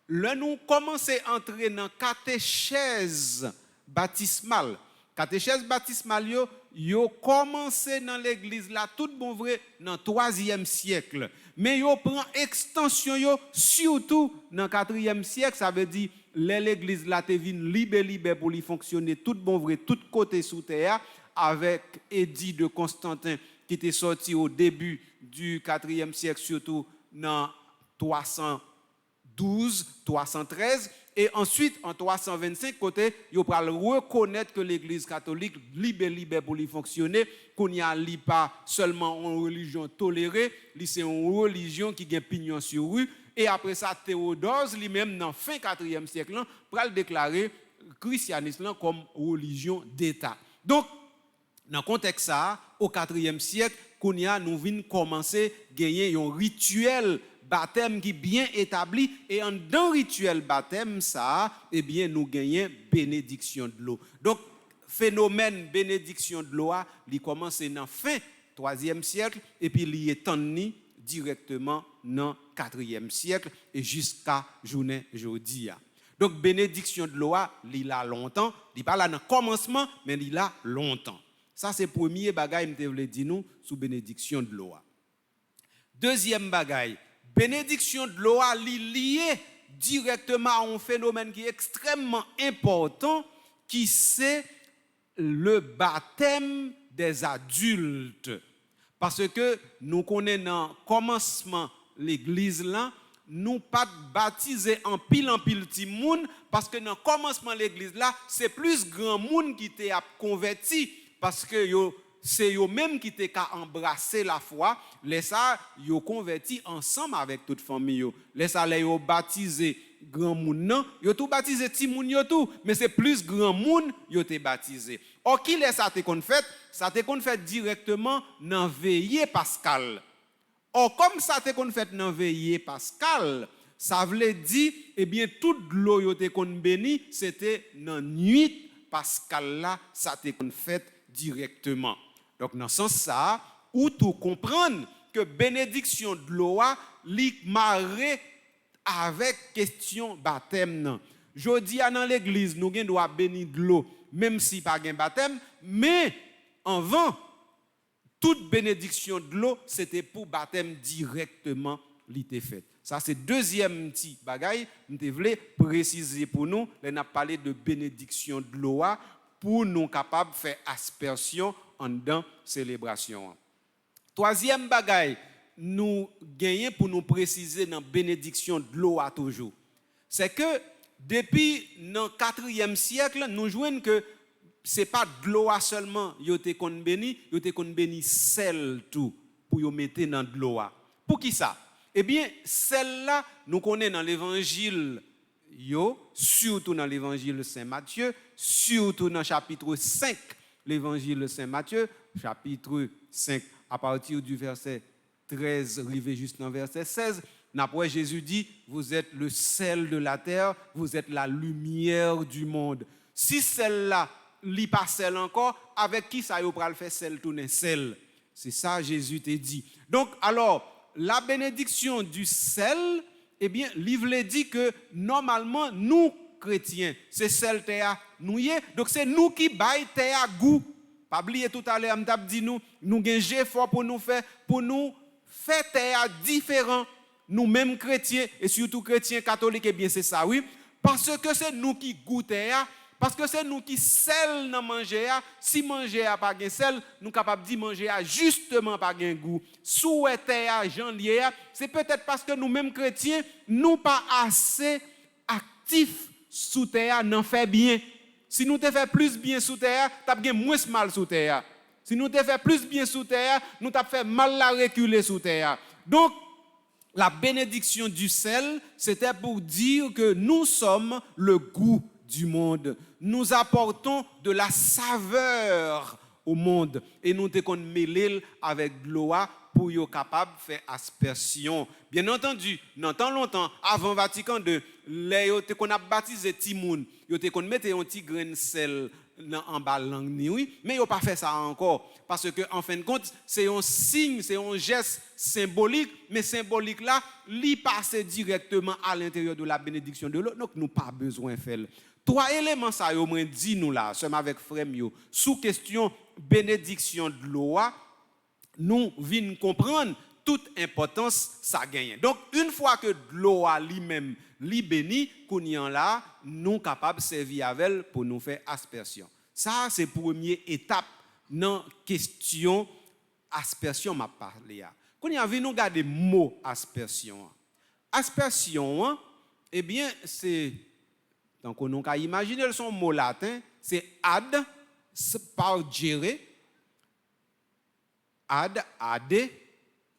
là nous commencer à entrer dans catéchèse baptismale. Catéchèse baptismale yo commencé dans l'église là tout bon vrai dans 3e siècle. Mais yo prend extension yo surtout dans 4e siècle, ça veut dire l'église là te vinn libre pour lui fonctionner tout bon vrai tout côté sous terre avec édit de Constantin qui était sorti au début du 4e siècle, surtout dans 312, 313. Et ensuite, en 325, côté, il va reconnaître que l'Église catholique libre pour lui fonctionner, qu'on n'y a pas seulement une religion tolérée, c'est une religion qui a pignon sur rue. Et après ça, Théodose, lui-même, dans le fin 4e siècle, va déclarer le christianisme comme religion d'État. Donc, dans le contexte ça, au 4e siècle, nous venons commencer à gagner un rituel baptême qui est bien établi et en dans rituel baptême ça, eh bien nous gagnons bénédiction de l'eau. Donc phénomène bénédiction de l'eau, il commence dans fin 3e siècle et puis il est étendu directement dans 4e siècle et jusqu'à journée aujourd'hui. Donc bénédiction de l'eau, il a longtemps, il pas là dans commencement mais il a longtemps. Ça, c'est le premier bagage que je voulais dire nous sous bénédiction de l'eau. Deuxième bagage, bénédiction de l'eau est liée directement à un phénomène qui est extrêmement important, qui c'est le baptême des adultes. Parce que nous connaissons dans le commencement l'église là, nous pas baptisé en pile petit monde, parce que dans le commencement l'église là, c'est plus grand monde qui t'est converti. Parce que c'est eux même qui t'ont embrassé la foi, les ça yo converti ensemble avec toute famille. Les ça les yo baptisé grand moun nan, yo tout baptisé ti moun yo tout, mais c'est plus grand moun yo te baptisé. Or qui les ça te kon fait? Ça te kon fait directement dans veillée pascal. Or comme ça te kon fait dans veillée pascal, ça veut dire eh bien toute l'eau yo te kon béni, c'était dans nuit pascal là, ça te kon fait directement. Donc dans ce sens ça, ou tout comprendre que bénédiction de l'eau li marre avec question baptême. Jodi dans l'église nous gen doit bénir de l'eau même si pas gen baptême, mais avant toute bénédiction de l'eau c'était pour baptême directement li te fait. Ça c'est deuxième petit bagaille, m'te vle préciser pour nous, on a parlé de bénédiction de l'eau pour nous capables de faire aspersion en dans célébration. Troisième bagaille, nous gagnons pour nous préciser dans bénédiction de l'eau à toujours. C'est que depuis le 4e siècle, nous jouons que ce n'est pas de l'eau seulement, yo te kon béni sel tout pour yo mettre dans de l'eau. Pour qui ça? Eh bien, celle-là, nous connaissons dans l'évangile, surtout dans l'évangile Saint-Matthieu, surtout dans le chapitre 5, l'évangile Saint-Matthieu, chapitre 5, à partir du verset 13, arrivé juste dans verset 16, après Jésus dit, vous êtes le sel de la terre, vous êtes la lumière du monde. Si celle-là, n'est pas sel encore, avec qui ça y va le faire sel tourner sel? C'est ça Jésus t'a dit. Donc, alors, la bénédiction du sel, eh bien, le livre dit que normalement, nous, chrétiens, c'est sel terre, nous y est. Donc, c'est nous qui baillons terre goût. Pas oublier tout à l'heure, m't'a dit nous avons un effort pour nous faire terre différent. Nous-mêmes chrétiens, et surtout chrétiens catholiques, eh bien, c'est ça, oui. Parce que c'est nous qui goûtons. Parce que c'est nous qui sel dans manger. Si manger a pas de sel, nous sommes capables de manger justement pas de goût. Souhaiter Jean lié, c'est peut-être parce que nous-mêmes chrétiens, nous pas assez actifs sous terre, n'en fait bien. Si nous te fait plus bien sous terre, t'as bien moins mal sous terre. Si nous te fait plus bien sous terre, nous t'as fait mal la reculer sous terre. Donc la bénédiction du sel, c'était pour dire que nous sommes le goût du monde. Nous apportons de la saveur au monde et nous te mêler avec de l'eau pour être capable de faire aspersion. Bien entendu, dans tant longtemps, avant Vatican II, qu'on a baptisé Timoun, ils te mettre un petit grain de sel en bas langue, oui, mais ils n'ont pas fait ça encore. Parce que en fin de compte, c'est un signe, c'est un geste symbolique, mais symbolique là, il passe directement à l'intérieur de la bénédiction de l'eau, donc nous n'avons pas besoin de faire. Trois éléments, ça, au moins, dis-nous là, sommes avec frère Mio, sous question bénédiction de l'eau, nous venons comprendre toute importance ça gagne. Donc, une fois que l'eau lui-même li béni, là, nous sommes capables de servir avec elle pour nous faire aspersion. Ça, c'est la première étape dans la question aspersion, m'a parlé. Quand on a vu nous regarder le mot aspersion. Aspersion, eh bien, c'est, donc on a imaginé son mot latin, c'est ad spargere, ad,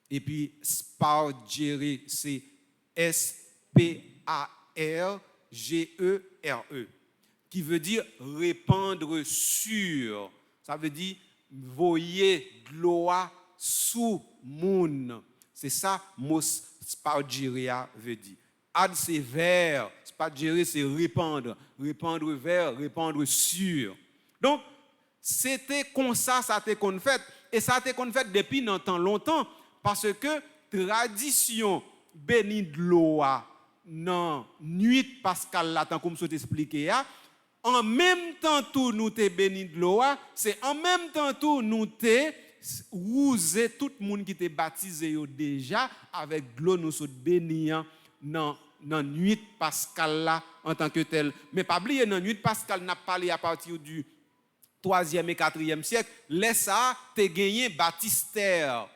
et puis spargere, c'est S-P-A-R-G-E-R-E, qui veut dire répandre sur. Ça veut dire voyer de l'eau sous moun. C'est ça, mot spargeria veut dire. Ad, c'est vers, spargere, c'est répandre. Répandre vers, répandre sur. Donc, c'était comme ça, ça a été fait. Et ça a été fait depuis longtemps, parce que tradition béni de l'eau dans nuit pascal là tant comme je t'expliqué en même temps tout nous te béni de l'eau c'est en même temps tout nous te rousé tout le monde qui te baptisé déjà avec de l'eau nous sommes bénis dans nuit pascal là en tant que tel mais pas oublier dans nuit pascal n'a parlé à partir du 3e et 4e siècle laisse ça te gagné baptistère.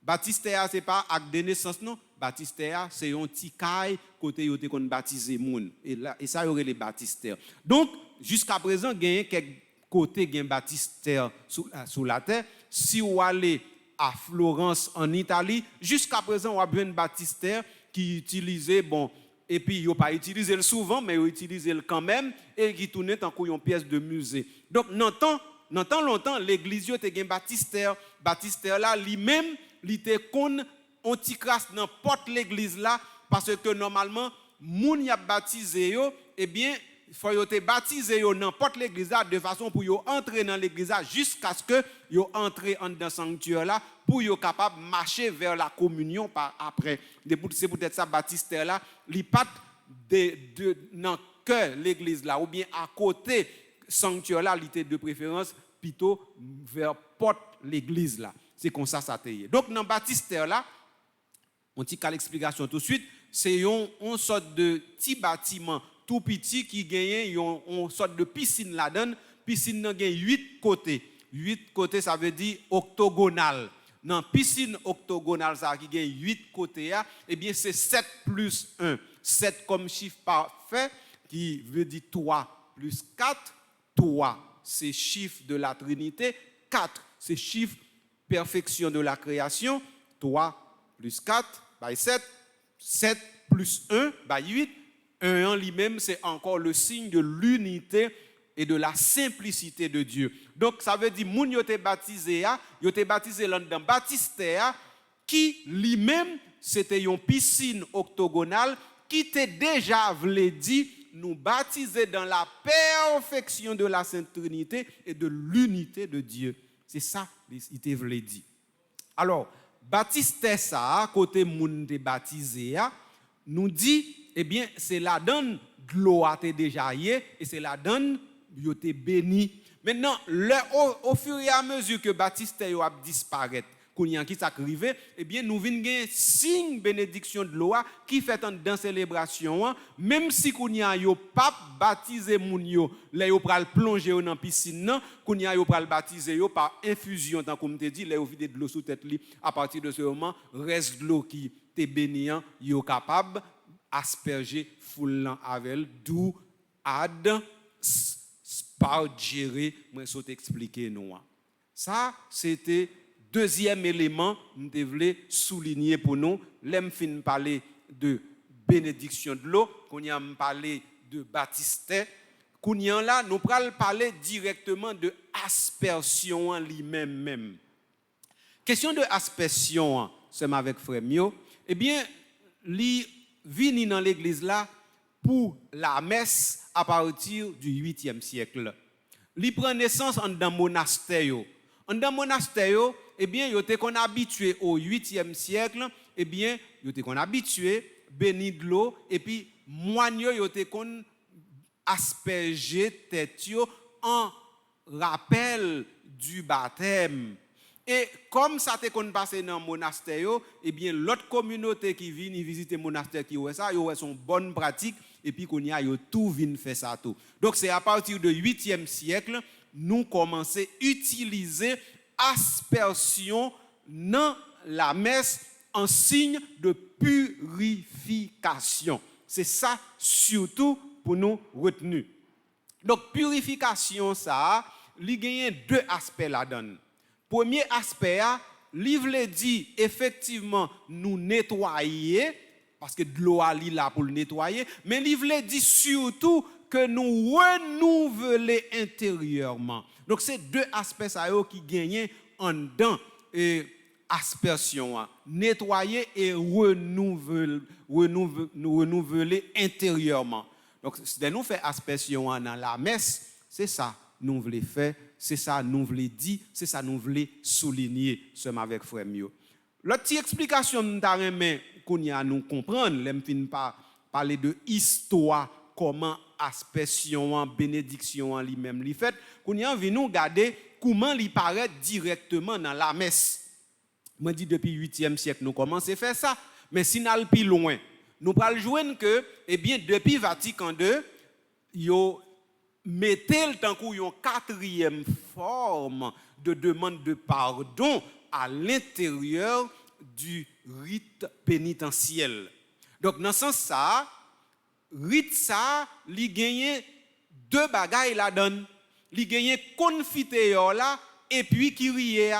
Baptistère, ce n'est pas acte de naissance, non. Baptistère, c'est un petit caille côté où on baptisé moun. Et ça, il y aurait les baptistères. Donc, jusqu'à présent, il y a quelques côtés de baptistère sous la terre. Si vous allez à Florence, en Italie, jusqu'à présent, on a bien un baptistère qui utilisait, bon, et puis il n'a pas utilisé le souvent, mais il utilisé le quand même, et qui tournait en une pièce de musée. Donc, dans tant longtemps, l'église était un baptistère. Baptistère là, lui-même, il était qu'on anticrasse dans porte l'église là parce que normalement moun y a baptisé yo eh bien il faut yo te baptiser yo dans porte l'église là de façon pour yo entrer dans l'église là jusqu'à ce que yo entrer en dans sanctuaire là pour yo capable marcher vers la communion par après. C'est peut-être ça baptistère là li pat de dans cœur l'église là ou bien à côté sanctuaire là il était de préférence plutôt vers porte l'église là. C'est comme ça ça t'est. Donc dans baptistère là, on dit qu'à l'explication tout de suite, c'est une sorte de petit bâtiment tout petit qui gagne une sorte de piscine là-dedans. Piscine n'a gagne 8 côtés. 8 côtés ça veut dire octogonal. Dans piscine octogonale ça qui gagne 8 côtés eh bien c'est 7 plus 1. 7 comme chiffre parfait qui veut dire 3 plus 4. 3 c'est chiffre de la Trinité, 4 c'est chiffre perfection de la création, 3, plus 4, by 7, 7 plus 1, by 8. 1 en lui-même, c'est encore le signe de l'unité et de la simplicité de Dieu. Donc, ça veut dire, moun yo te baptisé dans baptistère, qui lui-même, c'était une piscine octogonale, qui te déjà voulait dire, nous baptiser dans la perfection de la Sainte Trinité et de l'unité de Dieu. C'est ça, il te voulait dire. Alors, baptistère ça, côté moun te baptisé, nous dit, eh bien, c'est la donne de l'eau a été déjà et c'est la donne yo te béni. Maintenant, au fur et à mesure que Baptiste a disparaître, qui s'arrive, eh bien, nous venons gagner signe bénédiction de l'eau qui fait dans célébration, même si kounya yo pas baptisé moun yo, là yo pral plonger dans piscine, kounya yo pral baptiser yo par infusion, tant comme te dit, là yo vide de l'eau sous tête li, à partir de ce moment, reste de l'eau qui te bénissant, yo capable asperger foule avec d'où ad spargere, moi je t'expliquer nous. Ça c'était deuxième élément que je voulais souligner pour nous. L'aime fin parler de bénédiction de l'eau, qu'on y a parlé de baptistère, qu'on y a là nous pral parler directement de aspersion en lui-même. Question de aspersion, c'est avec frère Mio. Eh bien, li vini dans l'église là pour la messe à partir du 8e siècle. Li prend naissance dans monastère. Dans monastère, eh bien, yo te kon habitué au 8e siècle, eh bien, yo te kon habitué béni de l'eau et puis moine yo te kon asperger tête yo en rappel du baptême. Et comme ça te kon passé dans monastère, eh bien l'autre communauté qui vient visiter monastère qui ouais ça, yo son bonne pratique et puis qu'on y a yo tout vinn faire ça tout. Donc c'est à partir du 8e siècle nous commençons à utiliser aspersion dans la messe en signe de purification. C'est ça surtout pour nous retenir. Donc purification ça, il y a deux aspects là-dedans. Premier aspect, livre dit effectivement nous nettoyer, parce que de l'eau est là pour le nettoyer, mais livre dit surtout que nous renouveler intérieurement. Donc c'est deux aspects ça qui gagnent en dedans aspersion, nettoyer et renouveler intérieurement. Donc si nous fait aspersion dans la messe, c'est ça nous voulons faire. C'est ça nous voulons dire, c'est ça nous voulons souligner, sommes avec frère Mio. L'autre explication nous remet qu'on y a nous comprendre, l'aime fin pas parler de histoire, comment aspersion, bénédiction en lui-même li fait, qu'on y a envie nous regarder comment il paraît directement dans la messe. Moi dit depuis 8e siècle nous commençons à faire ça, mais si nous allons plus loin, nous pral joindre que eh bien depuis Vatican II, yo mettez le temps qu'il y a une quatrième forme de demande de pardon à l'intérieur du rite pénitentiel. Donc dans ce sens ça, rite ça, li gagne deux bagailles la donne. Li gagne confiteor là et puis kyrie.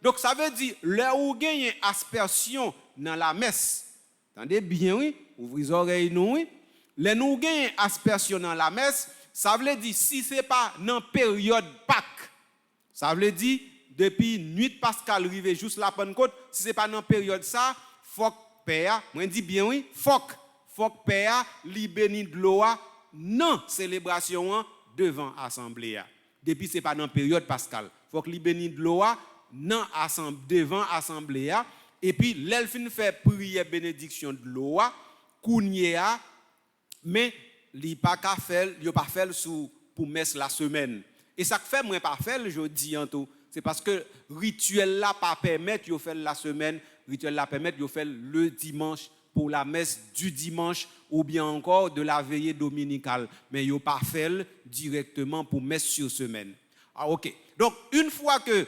Donc ça veut dire là où gagne aspersion dans la messe. Attendez bien oui, ouvrez les oreilles nous oui. Là nous gagne aspersion dans la messe. Ça veut dire, si ce n'est pas dans la période Pâques, ça veut dire, depuis nuit Pascal arrivé juste la Pentecôte, si ce n'est pas dans la période ça, faut que Père, moi dis bien oui, faut que Père li béni de l'eau non célébration devant l'assemblée. Depuis ce n'est pas dans la période Pascal, faut que li béni de l'eau non devant l'assemblée. Et puis, l'elfine fait prière bénédiction de l'eau, kounye mais li pas ka faire, yo pas faire pour messe la semaine. Et ça fait moi pas faire je dis en tout, c'est parce que rituel là pas permettre yo faire la semaine, rituel là permettre yo faire le dimanche pour la messe du dimanche ou bien encore de la veillée dominicale, mais yo pas faire directement pour messe sur semaine. Ah OK. Donc une fois que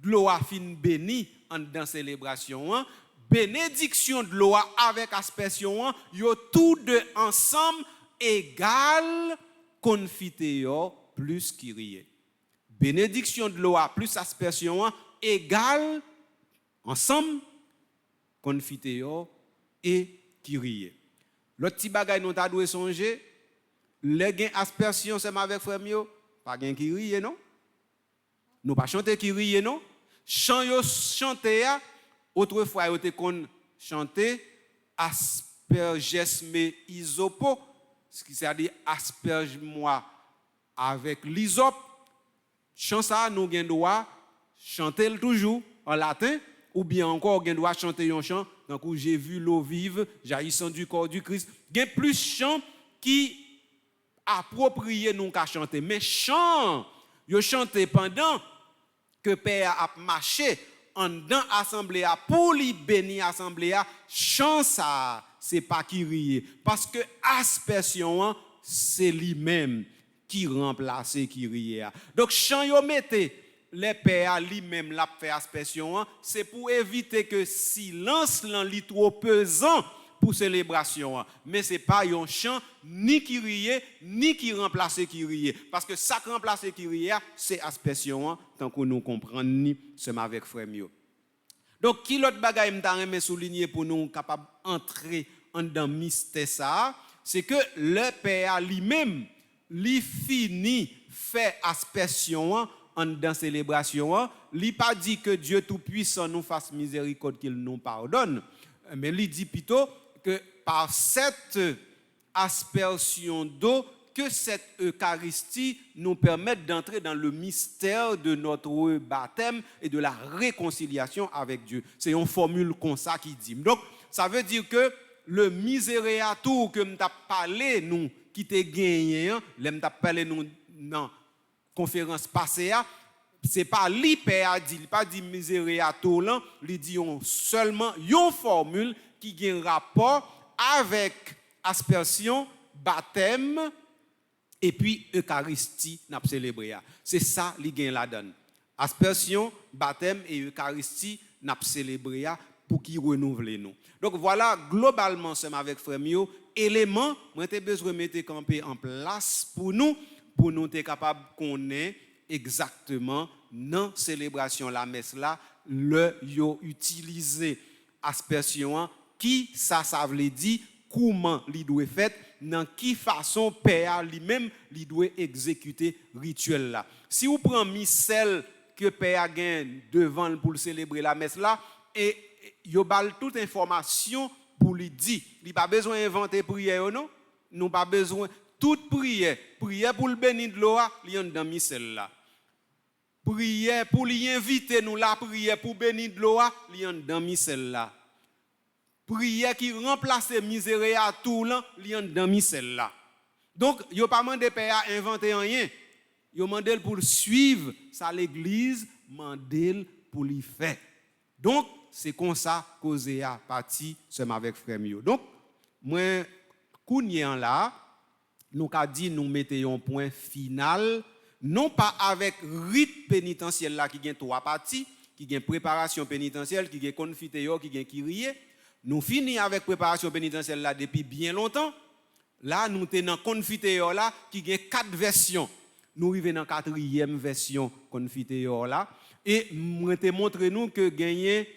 l'eau a fini béni dans célébration, bénédiction de l'eau avec aspersion, yo tous deux ensemble égal confiteor plus kyrie. Bénédiction de l'eau plus aspersion égal ensemble confiteor et Kyrie. L'autre petit bagay nous t'a dû songer, les gain aspersion c'est avec frère mio, pas gain Kyrie non. Nous pas chanter Kyrie non. Chant yo chanter autrefois yo te kon chanter asperges me isopo, ce qui c'est-à-dire asperge-moi avec l'hysope. Chant ça nous gain droit chanter toujours en latin ou bien encore gain droit chanter un chant donc où j'ai vu l'eau vive jaillissant du corps du Christ. Gain plus chant qui approprié nous qu'à chanter mais chant yo chanter pendant que père a marché en dans assemblée pour lui bénir assemblée chant ça c'est pas qui rie parce que aspersion c'est lui-même qui remplace qui rie. Donc chant yo mettez les pères lui-même l'a fait aspersion c'est pour éviter que silence li trop pesant pour célébration mais c'est pas un chant ni qui rie ni qui remplace qui rie parce que ça remplace qui rie c'est aspersion tant que nous comprenons ni c'est avec frère mio. Donc qui l'autre bagaille m'ta remet souligner pour nous capable entrer en dans mystère ça c'est que le père lui-même li fini fait aspersion en dans célébration li pas dit que Dieu tout puissant nous fasse miséricorde qu'il nous pardonne mais li dit plutôt que par cette aspersion d'eau que cette Eucharistie nous permette d'entrer dans le mystère de notre baptême et de la réconciliation avec Dieu. C'est une formule comme ça qui dit. Donc, ça veut dire que le miséréateur que nous avons parlé, nous, qui t'a gagné, nous avons parlé nous dans la conférence passée, ce n'est pas l'hyper dit, il n'a pas dit miséréateur, il dit seulement une formule qui a un rapport avec aspersion, baptême, et puis Eucharistie n'a célébré. C'est ça li gen la donne. Aspersion, baptême et Eucharistie n'a célébré pour qui renouveler nous. Donc voilà globalement c'est avec frère mio élément moi t'ai besoin mettre camper en place pour nous être capable connaître exactement dans célébration la messe là le yo utiliser aspersion qui ça veut dire comment li doit fait dans qui façon père lui-même li doit exécuter rituel là. Si vous prenez missel que père gagne devant pour célébrer la messe là et yo bal toute information pour lui dire, il pas besoin inventer prière non, nous pas besoin toute prière pour le bénir de l'eau, li en dans missel là. Prière pour lui inviter nous la prière pour bénir de l'eau, li en dans missel là. Prière qui remplace miséré à tout là, li en dans missel là. Donc, yo pas mandé père à inventer rien. Yo mandé pour suivre ça l'église, mandé pour lui faire. Donc, c'est comme ça causé à parti c'est avec frère mio. Donc, moi kounyen là, nous ka dit nous mettons un point final, non pas avec rite pénitentiel là qui gagne trois parties, qui gagne préparation pénitentielle, qui gagne confiteor, qui gagne kyrie. Nous finissons avec préparation pénitentielle là depuis bien longtemps. Là, nous sommes dans confiteor là qui gagne 4 versions. Nous arrivons dans 4e version confiteor là et moi te montré nous que gagner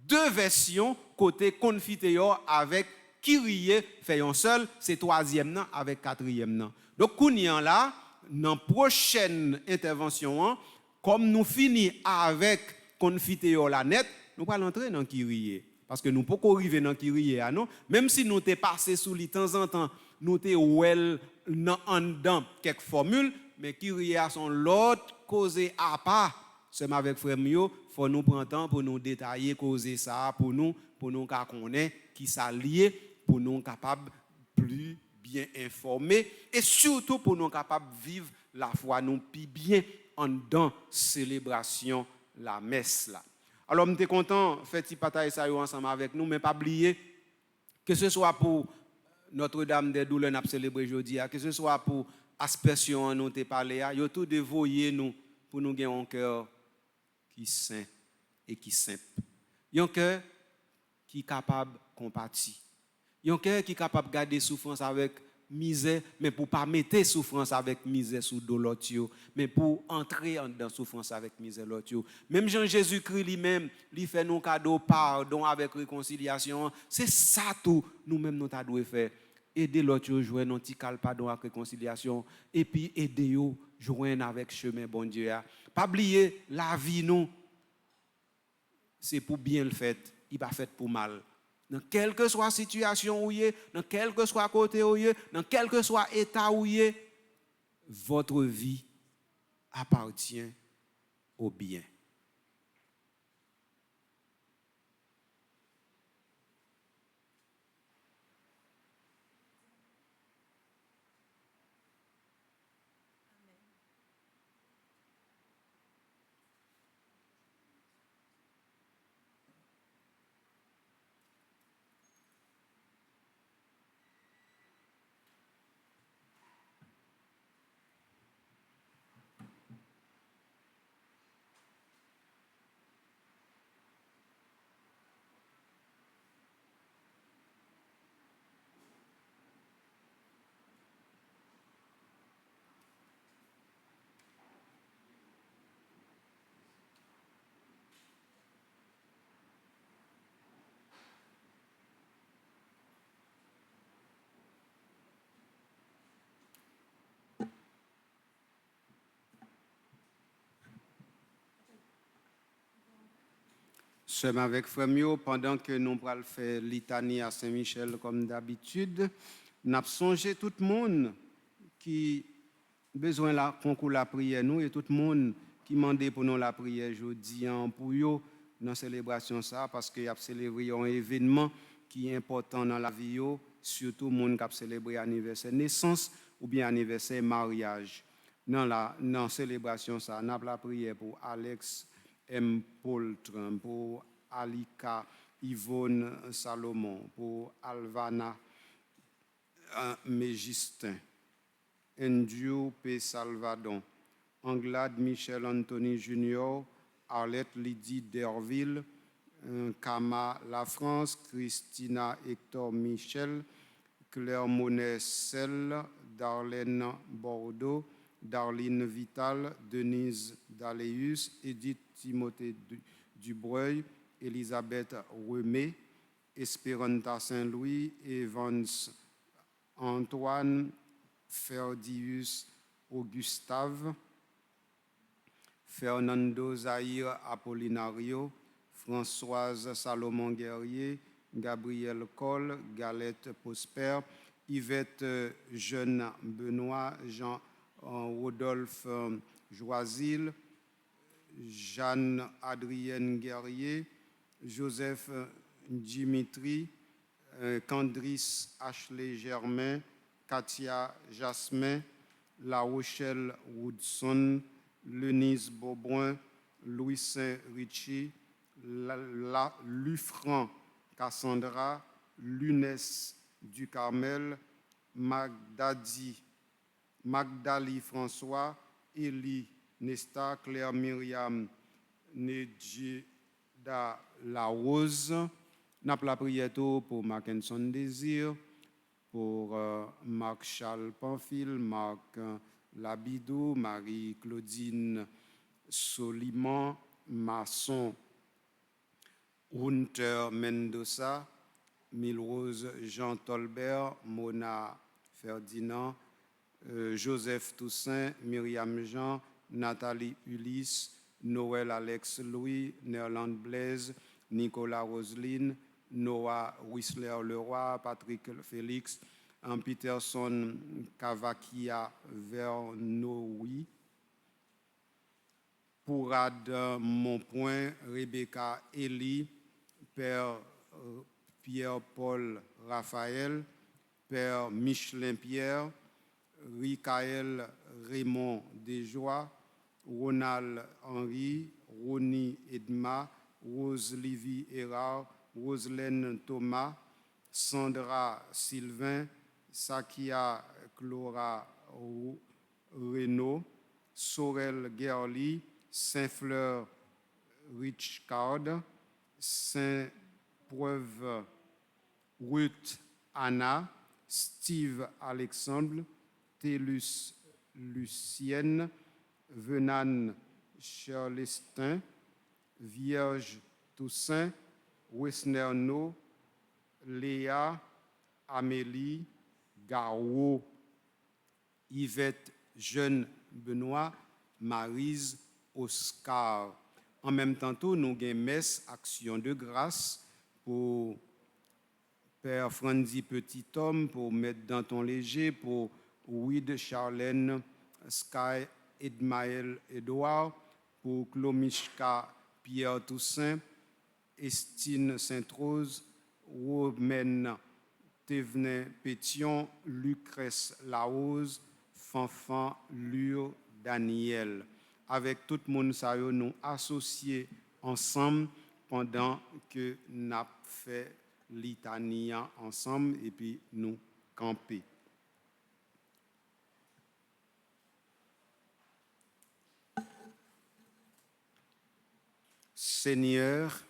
2 versions côté confiteor avec kyrie fait un seul, c'est 3e nan avec 4e nan. Donc kounyan là dans prochaine intervention comme nous finissons avec confiteor la net, nous pas entrer dans kyrie. Parce que nous ne pouvons pas arriver dans Kyrie, non? Même si nous t'es passé sous lui de temps en temps, nous t'es well dans quelques formules, mais Kyrie sont l'autre causé à part. C'est avec frère Mio, faut nous prendre temps pour nous détailler causer ça pour nous connaître qui ça lié pour nous capable plus bien informer et surtout pour nous capable vivre la foi nous plus bien en dans célébration la messe là. Alors, je suis content de faire bataille ça ensemble avec nous, mais pas oublier que ce soit pour Notre-Dame des Douleurs, nous célébrer aujourd'hui, que ce soit pour aspersion, nous te parler, nous tout dévoyer nous pour nous avoir un cœur qui est saint et qui est simple. Un cœur qui est capable de compatir. Un cœur qui est capable de garder souffrance avec misère, mais pour pas mettre souffrance avec misère sous dos l'autre, mais pour entrer dans souffrance avec misère l'autre. Même Jean Jésus-Christ lui-même, lui fait nos cadeaux pardon avec réconciliation. C'est ça tout nous-mêmes nous devons faire. Aider l'autre à jouer un petit pardon avec réconciliation et puis aider eux joindre avec chemin bon Dieu. Pas oublier la vie nous c'est pour bien le faire, il pas fait pour mal. Dans quelle que soit la situation où il est, dans quel que soit côté où il est, dans quel que soit état où il est, votre vie appartient au bien. Sommes avec Frère pendant que nous allons faire litanie à Saint-Michel comme d'habitude, nous avons songé tout le monde qui a besoin de concours la prière nous et tout le monde qui demande pour nous la prière jeudi pour eux dans la célébration ça parce qu'il a célébré un événement qui est important dans la vie surtout le monde qui a célébré anniversaire naissance ou bien anniversaire mariage. Dans la célébration ça, nous avons la prière pour Alex M. Poltran, pour Alika Yvonne Salomon, pour Alvana Mégistin, Ndiou P. Salvadon, Anglade Michel Anthony Junior, Arlette Lydie Derville, Kama La France, Christina Hector Michel, Claire Monet Selle, Darlene Bordeaux, Darline Vital, Denise Daléus, Edith Timothée Dubreuil, Elisabeth Remé, Esperanta Saint-Louis, Evans Antoine, Ferdius Augustave, Fernando Zahir Apollinario, Françoise Salomon Guerrier, Gabriel Coll, Galette Prosper, Yvette Jeune Benoît, Jean Rodolphe Joisil, Jeanne-Adrienne Guerrier, Joseph Dimitri, Candris Ashley Germain, Katia Jasmin, La Rochelle Woodson, Lenise Beaubrun, Louis Saint-Richie, Lufran Cassandra, Lunès du Carmel, Magdali François, Élie Nesta, Claire Myriam Nedjida La Rose. Nous avons la prière pour Mackinson Désir, pour Marc Charles Pamphile, Marc Labidou, Marie-Claudine Soliman, Masson Hunter Mendoza, Milrose Jean Tolbert, Mona Ferdinand, Joseph Toussaint, Myriam Jean, Nathalie Ulysse, Noël Alex Louis, Nerland Blaise, Nicolas Roseline, Noah Whistler Leroy, Patrick Félix, Peterson Cavakia Vernoui, Pourad Monpoint, Rebecca Elie, Père Pierre-Paul Raphaël, Père Michelin Pierre, Ricaël Raymond Desjoie, Ronald Henry, Ronnie Edma, Rose Livy Hérard, Roselaine Thomas, Sandra Sylvain, Sakia Clora Renaud, Sorel Gerly, Saint-Fleur Richcard, Saint-Preuve Ruth Anna, Steve Alexandre, Télus Lucienne, Venan Charlestin, Vierge Toussaint, Wesner No, Léa, Amélie, Garot, Yvette Jeune Benoît, Maryse, Oscar. En même temps, nous avons messe action de grâce pour Père Franzi Petit-Homme, pour Mettre dans ton léger, pour Wid Charlène, Sky Edmaël Edouard, pour Clomishka Pierre Toussaint, Estine Sainte-Rose, Romaine Thévenin Pétion, Lucrèce Laose, Fanfan Lure Daniel. Avec tout le monde, ça nous associés ensemble pendant que nous avons fait litania ensemble et puis nous camper. Seigneur,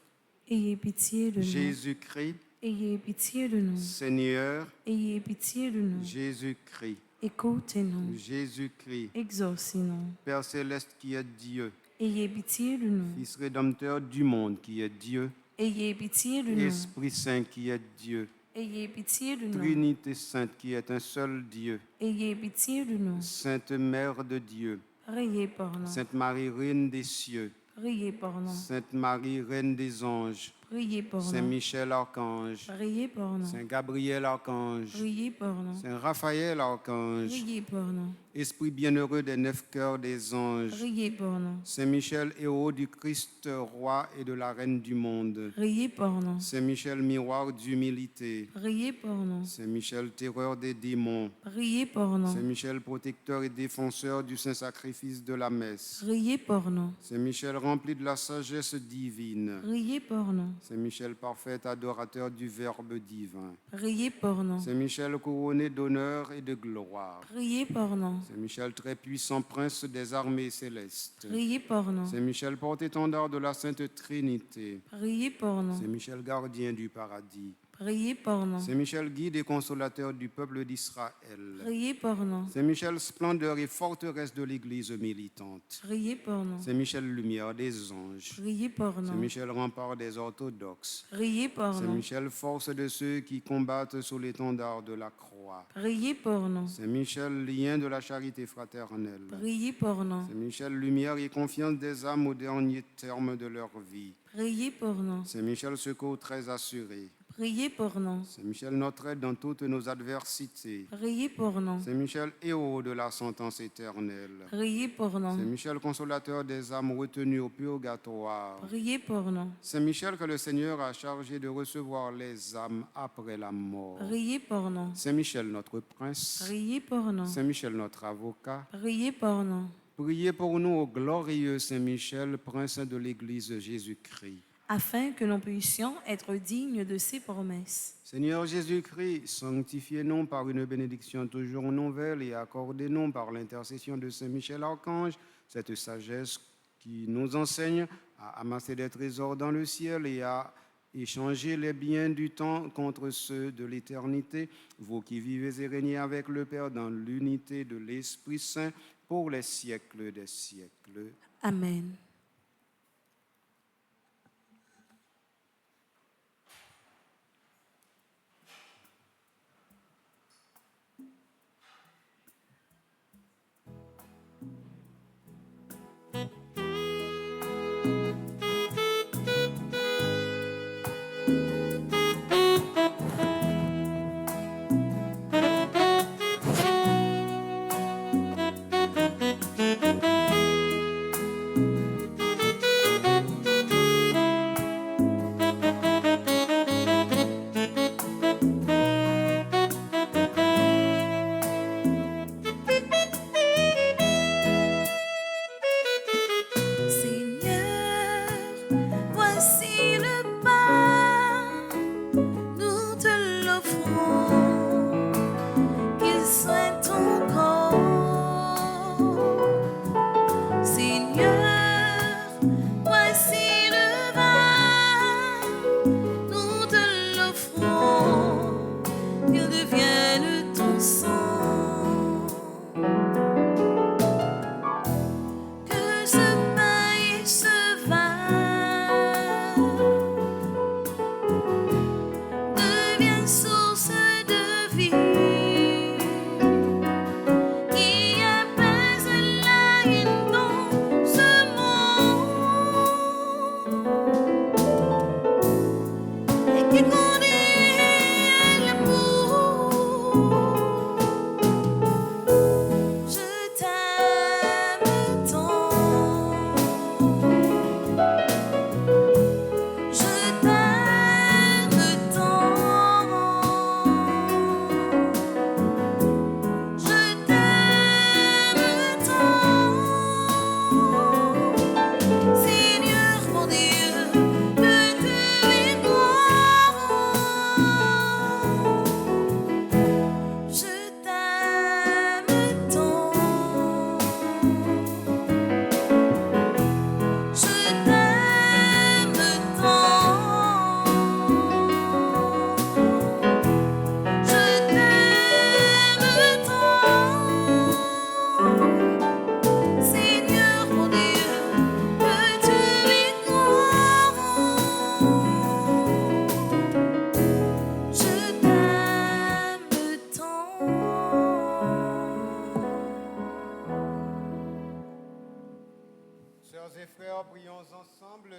ayez pitié de nous. Jésus-Christ, Ayez pitié de nous. Seigneur, Ayez pitié de nous. Jésus-Christ, Écoutez-nous. Jésus-Christ, Exaucez-nous. Père céleste qui est Dieu, Ayez pitié de nous. Fils rédempteur du monde qui est Dieu, Ayez pitié de nous. Esprit Saint qui est Dieu, Ayez pitié de nous. Trinité Sainte qui est un seul Dieu, Ayez pitié de nous. Sainte Mère de Dieu, Priez pour nous. Sainte Marie, Reine des cieux, Priez pour nous. Sainte Marie, Reine des anges, Priez pour Saint nous. Michel Archange, Priez pour nous. Saint Gabriel Archange, Priez pour nous. Saint Raphaël Archange, Priez pour nous. Esprit bienheureux des 9 cœurs des anges, Priez pour nous. Saint Michel, héros du Christ, roi et de la reine du monde, Priez pour nous. Saint Michel, miroir d'humilité, Priez pour nous. Saint Michel, terreur des démons, Priez pour nous. Saint Michel, protecteur et défenseur du saint sacrifice de la messe, Priez pour nous. Saint Michel, rempli de la sagesse divine, Priez pour nous. Saint Michel, parfait adorateur du Verbe divin, Priez pour nous. Saint Michel, couronné d'honneur et de gloire, Priez pour nous. Saint Michel, très puissant prince des armées célestes, Priez pour nous. Saint Michel, porte-étendard de la Sainte Trinité, Priez pour nous. Saint Michel, gardien du paradis, Priez pour nous. Saint Michel, guide et consolateur du peuple d'Israël, Priez pour nous. Saint Michel, splendeur et forteresse de l'Église militante, Priez pour nous. Saint Michel, lumière des anges, Priez pour Saint nous. Michel, rempart des orthodoxes, Priez pour Saint nous. Michel, force de ceux qui combattent sous l'étendard de la croix, Priez pour nous. Saint Michel, lien de la charité fraternelle, Priez pour nous. Saint Michel, lumière et confiance des âmes au dernier terme de leur vie, Priez pour nous. Saint Michel, secours très assuré, Priez pour nous. Saint Michel, notre aide dans toutes nos adversités, Priez pour nous. Saint Michel, héros de la sentence éternelle, Priez pour Saint nous. Michel, consolateur des âmes retenues au purgatoire, Priez pour nous. Saint Michel, que le Seigneur a chargé de recevoir les âmes après la mort, Priez pour nous. Saint Michel, notre prince, Priez pour nous. Saint Michel, notre avocat, Priez pour nous. priez pour nous, ô glorieux Saint Michel, prince de l'Église Jésus-Christ. Afin que nous puissions être dignes de ses promesses. Seigneur Jésus-Christ, sanctifiez-nous par une bénédiction toujours nouvelle et accordez-nous par l'intercession de Saint Michel Archange cette sagesse qui nous enseigne à amasser des trésors dans le ciel et à échanger les biens du temps contre ceux de l'éternité, vous qui vivez et régnez avec le Père dans l'unité de l'Esprit Saint pour les siècles des siècles. Amen.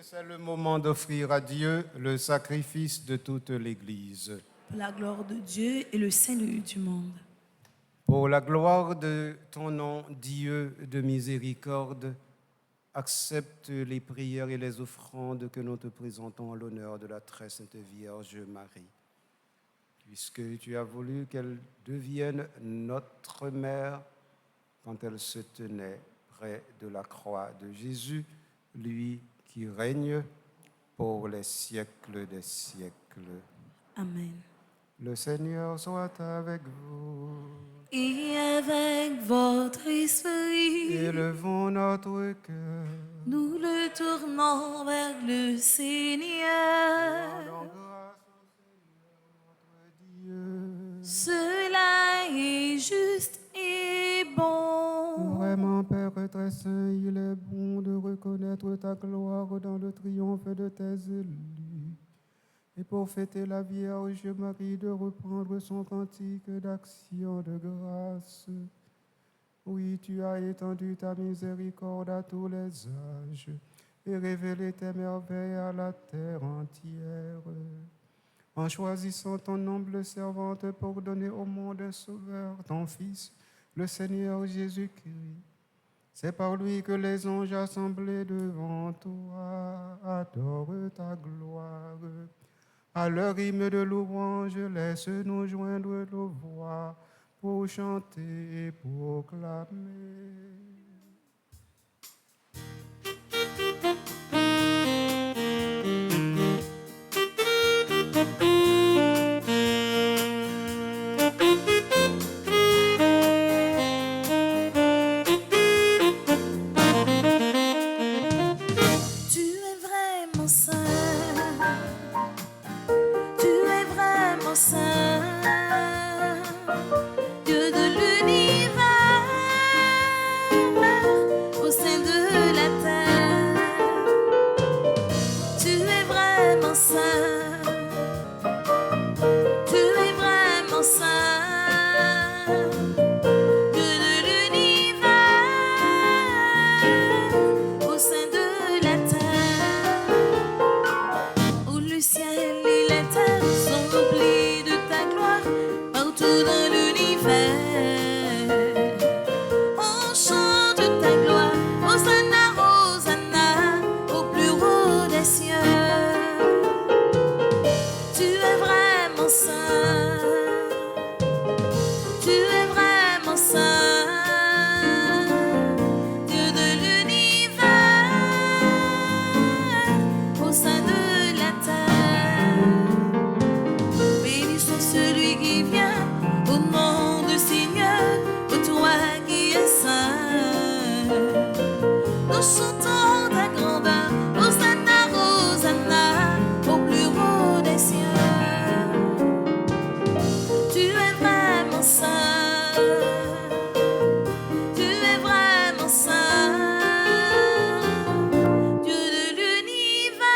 c'est le moment d'offrir à Dieu le sacrifice de toute l'Église. Pour la gloire de Dieu et le salut du monde. Pour la gloire de ton nom, Dieu de miséricorde, accepte les prières et les offrandes que nous te présentons en l'honneur de la très sainte Vierge Marie. Puisque tu as voulu qu'elle devienne notre mère quand elle se tenait près de la croix de Jésus, lui qui règne pour les siècles des siècles. Amen. Le Seigneur soit avec vous. Et avec votre esprit, Élevons notre cœur. nous le tournons vers le Seigneur. Rendons grâce au Seigneur notre Dieu. Cela est juste et bon. Vraiment, Père très saint, il est bon de reconnaître ta gloire dans le triomphe de tes élus. Et pour fêter la Vierge Marie, de reprendre son cantique d'action de grâce. Oui, tu as étendu ta miséricorde à tous les âges et révélé tes merveilles à la terre entière. En choisissant ton humble servante pour donner au monde un sauveur, ton Fils, le Seigneur Jésus-Christ. C'est par lui que les anges assemblés devant toi adorent ta gloire. À leur hymne de louange, laisse-nous joindre nos voix pour chanter et proclamer. Tu es vraiment saint. Tu es vraiment saint. Dieu de l'univers, au sein de la terre. Tu es vraiment saint. Tu es vraiment saint. Dieu de l'univers, au sein de la terre. Où le ciel et la terre sont remplis de ta gloire, partout dans l'univers. On chante ta gloire, Hosanna, Hosanna, au plus haut des cieux. Tu es vraiment saint. Tu es vraiment saint. Dieu de l'univers, au sein de la terre. Béni soit celui qui vient au nom du Seigneur, ô toi qui es saint. Nous chantons ta grandeur, Hosanna, Hosanna, au plus haut des cieux. Tu es vraiment saint. Tu es vraiment saint. Dieu de l'univers,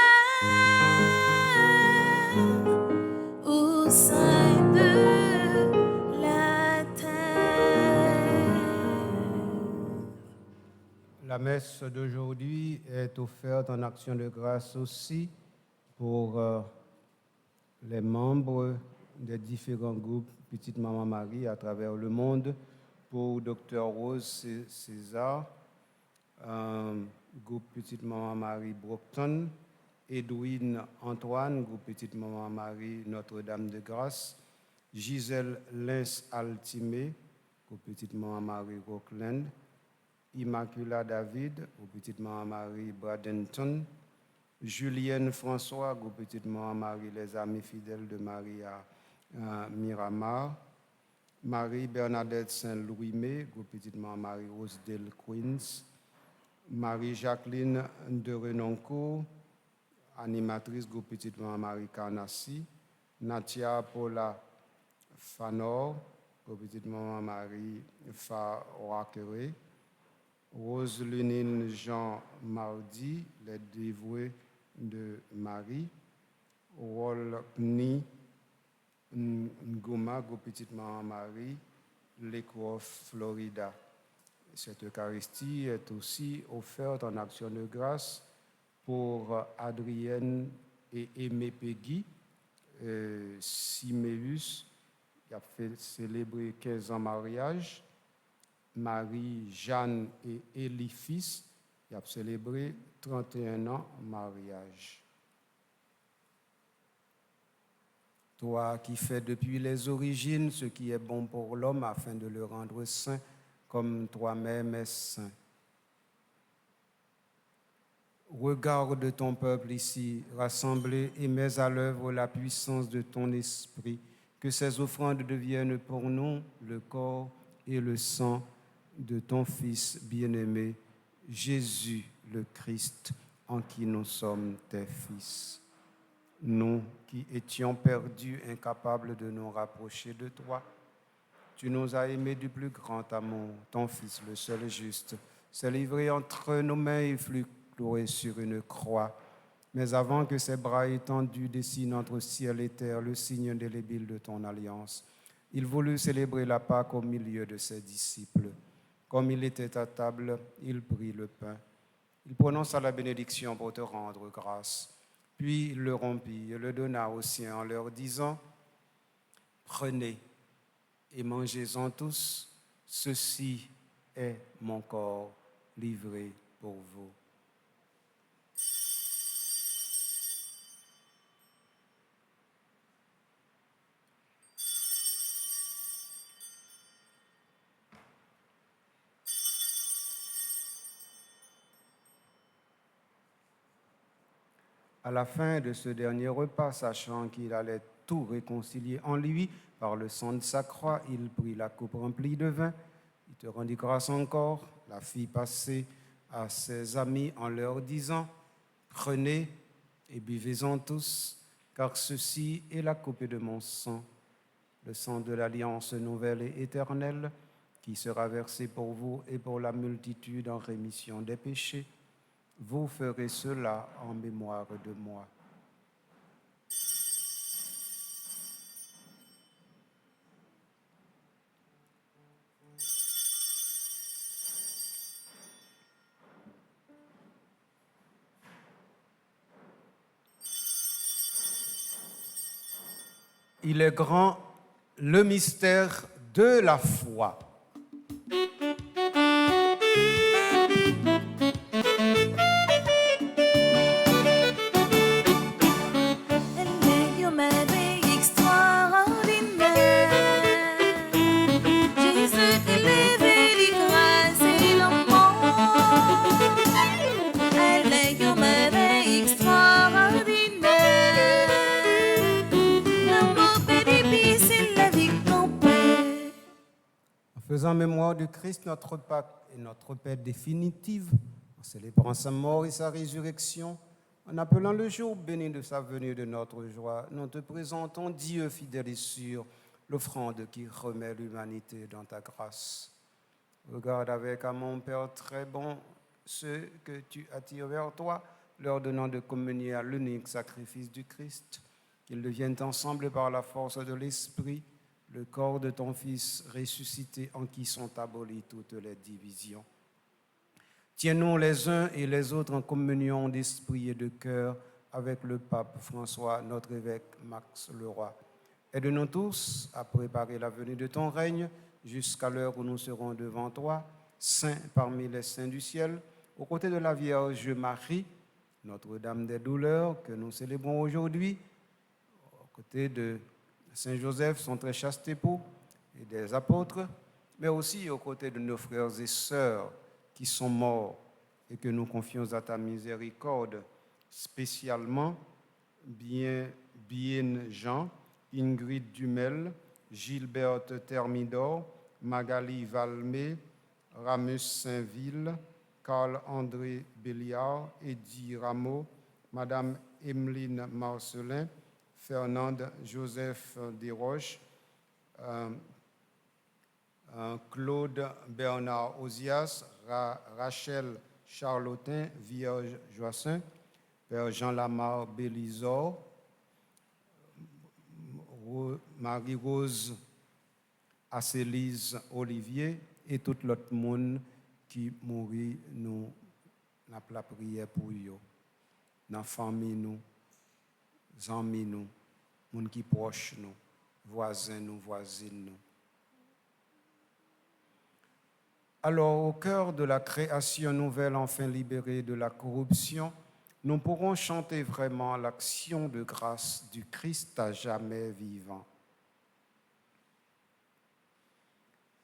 au sein de la terre. La messe d'aujourd'hui est offerte en action de grâce aussi pour les membres des différents groupes Petite Maman Marie à travers le monde, pour Dr Rose César, groupe Petite Maman Marie Brockton, Edwin Antoine, groupe Petite Maman Marie Notre-Dame de Grâce, Gisèle Lens Altimé, groupe Petite Maman Marie Rockland, Immacula David, groupe Petite Maman Marie Bradenton, Julienne François, groupe Petite Maman Marie Les Amis Fidèles de Marie à Miramar, Marie Bernadette Saint-Louis-May, groupe Petite Maman Marie Rosedale Queens, Marie-Jacqueline de Renoncourt, animatrice groupe Petite Maman Marie Carnassi, Natia Paula Fanor, groupe Petite Maman Marie Farakere, Rose Lénine Jean Mardi, les dévoués de Marie, Rolpni Ngoma, groupe Petite Maman Marie, Lakewood, Florida. Cette Eucharistie est aussi offerte en action de grâce pour Adrienne et Aimé Peggy, Siméus, qui a fait célébrer 15 ans mariage, Marie, Jeanne et Élie-Fils, qui a célébré 31 ans mariage. Toi qui fais depuis les origines ce qui est bon pour l'homme afin de le rendre saint, comme toi-même es saint. Regarde ton peuple ici rassemblé et mets à l'œuvre la puissance de ton esprit, que ces offrandes deviennent pour nous le corps et le sang de ton Fils bien-aimé, Jésus le Christ, en qui nous sommes tes fils. Nous qui étions perdus, incapables de nous rapprocher de toi, tu nous as aimés du plus grand amour. Ton Fils, le seul juste, s'est livré entre nos mains et fut cloué sur une croix. Mais avant que ses bras étendus dessinent entre ciel et terre le signe indélébile de ton alliance, il voulut célébrer la Pâque au milieu de ses disciples. Comme il était à table, il prit le pain. Il prononça la bénédiction pour te rendre grâce. Puis il le rompit et le donna aux siens en leur disant : « Prenez et mangez-en tous, ceci est mon corps livré pour vous. » À la fin de ce dernier repas, sachant qu'il allait tout réconcilier en lui par le sang de sa croix, il prit la coupe remplie de vin, il te rendit grâce encore, la fit passer à ses amis en leur disant : « Prenez et buvez-en tous, car ceci est la coupe de mon sang, le sang de l'alliance nouvelle et éternelle, qui sera versé pour vous et pour la multitude en rémission des péchés. Vous ferez cela en mémoire de moi. » Il est grand le mystère de la foi. Faisant mémoire du Christ, notre Pâque et notre paix définitive, en célébrant sa mort et sa résurrection, en appelant le jour béni de sa venue et de notre joie, nous te présentons, Dieu fidèle et sûr, l'offrande qui remet l'humanité dans ta grâce. Regarde avec amour, Père très bon, ceux que tu attires vers toi, leur donnant de communier à l'unique sacrifice du Christ, qu'ils deviennent ensemble par la force de l'Esprit, le corps de ton Fils ressuscité en qui sont abolies toutes les divisions. Tiens-nous les uns et les autres en communion d'esprit et de cœur avec le pape François, notre évêque Max Leroy. Aide-nous tous à préparer la venue de ton règne jusqu'à l'heure où nous serons devant toi, saints parmi les saints du ciel, aux côtés de la Vierge Marie, Notre-Dame des douleurs que nous célébrons aujourd'hui, aux côtés de Saint Joseph, son très chaste époux, et des apôtres, mais aussi aux côtés de nos frères et sœurs qui sont morts et que nous confions à ta miséricorde, spécialement Bien Jean, Ingrid Dumel, Gilberte Thermidor, Magali Valmé, Ramus Saint-Ville, Carl-André Béliard, Eddie Rameau, Madame Emeline Marcelin, Fernande Joseph Desroches, Claude Bernard Ozias, Rachel Charlotin, Vierge Joassin, Père Jean Lamar Bélisor, Marie-Rose Assélise Olivier et tout l'autre monde qui mourit, nous n'a pas prière pour eux. dans la famille, nous, amis, nous, gens qui proches, nous, voisins, nous, voisines, nous. Alors, au cœur de la création nouvelle, enfin libérée de la corruption, nous pourrons chanter vraiment l'action de grâce du Christ à jamais vivant.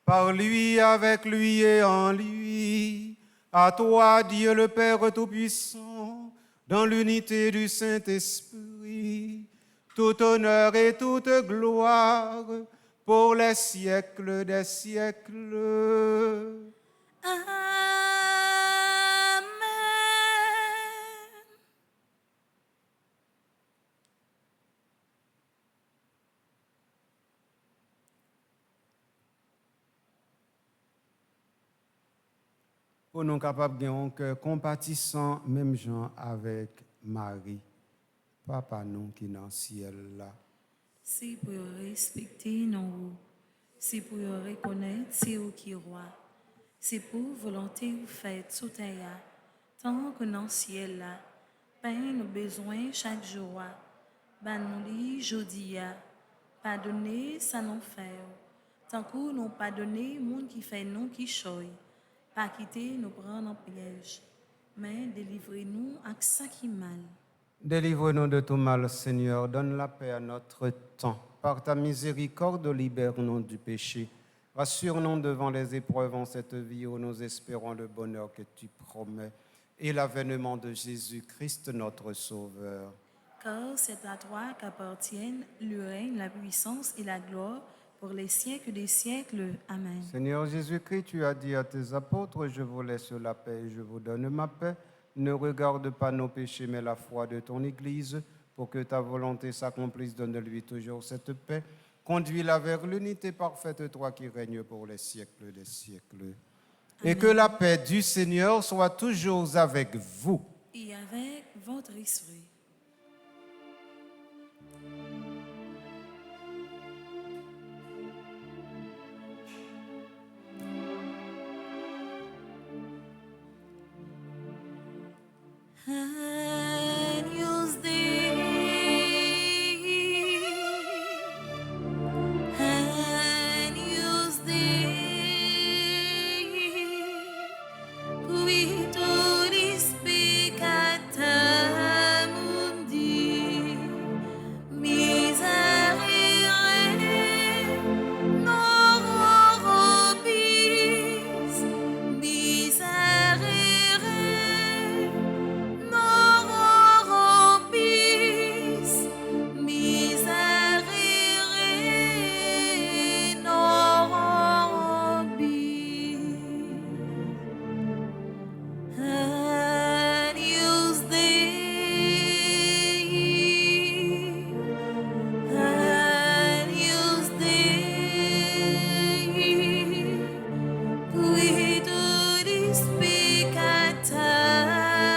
Par lui, avec lui et en lui, à toi, Dieu le Père Tout-Puissant, dans l'unité du Saint-Esprit, tout honneur et toute gloire pour les siècles des siècles. Amen. Pour nous capables de un cœur compatissant, même gens avec Marie, Papa nous qui est dans le ciel là. C'est pour respecter nos, c'est pour reconnaître c'est vous qui roi. C'est pour volonté vous faites sous terre, tant que dans le ciel là, pain nos besoins chaque jour. Ban nous li jodi a, pardonnez ça nous fait. Tant que nous pardonner monde qui fait nous qui choy, pas quitter nous prendre en piège, mais délivrez-nous à ça qui mal. Délivre-nous de tout mal, Seigneur. Donne la paix à notre temps. Par ta miséricorde, libère-nous du péché. Rassure-nous devant les épreuves en cette vie où nous espérons le bonheur que tu promets et l'avènement de Jésus-Christ, notre Sauveur. Car c'est à toi qu'appartiennent le règne, la puissance et la gloire pour les siècles des siècles. Amen. Seigneur Jésus-Christ, tu as dit à tes apôtres, je vous laisse la paix et je vous donne ma paix. Ne regarde pas nos péchés, mais la foi de ton Église, pour que ta volonté s'accomplisse. Donne-lui toujours cette paix. Conduis-la vers l'unité parfaite, toi qui règnes pour les siècles des siècles. Et que la paix du Seigneur soit toujours avec vous. Et avec votre esprit. Agnus Dei, Agnus Dei, qui turis peccata mundi, miserere nobis, miserere nobis, miserere nobis. Agnus Dei, Agnus Dei, qui turis peccata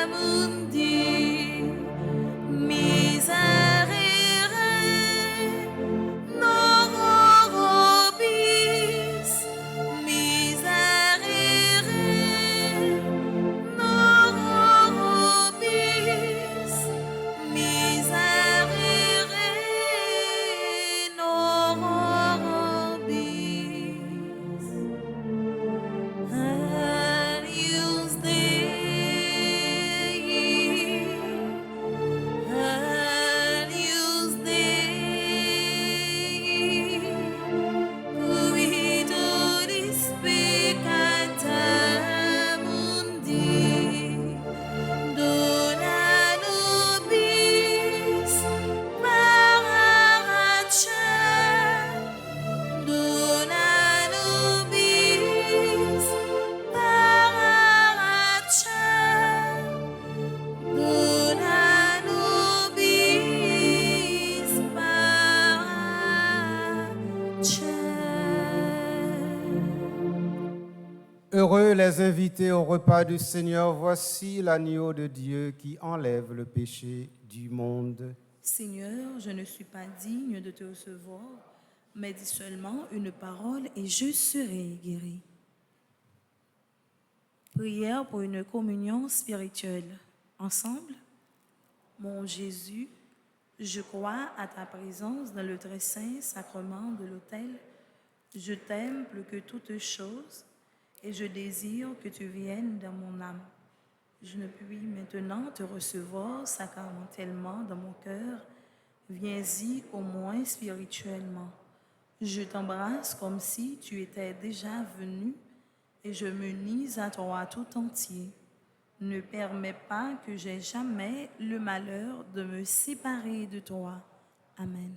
mundi, miserere nobis, miserere nobis, miserere nobis. Agnus Dei, Agnus Dei, qui turis peccata mundi, dona nobis paracem, dona nobis paracem, dona nobis paracem. Heureux les invités au repas du Seigneur. Voici l'agneau de Dieu qui enlève le péché du monde. Seigneur, je ne suis pas digne de te recevoir, mais dis seulement une parole et je serai guéri. Prière pour une communion spirituelle. Ensemble, Mon Jésus, je crois à ta présence dans le très saint sacrement de l'autel. Je t'aime plus que toutes choses et je désire que tu viennes dans mon âme. Je ne puis maintenant te recevoir sacramentellement dans mon cœur. Viens-y au moins spirituellement. Je t'embrasse comme si tu étais déjà venu et je m'unis à toi tout entier. Ne permets pas que j'aie jamais le malheur de me séparer de toi. Amen.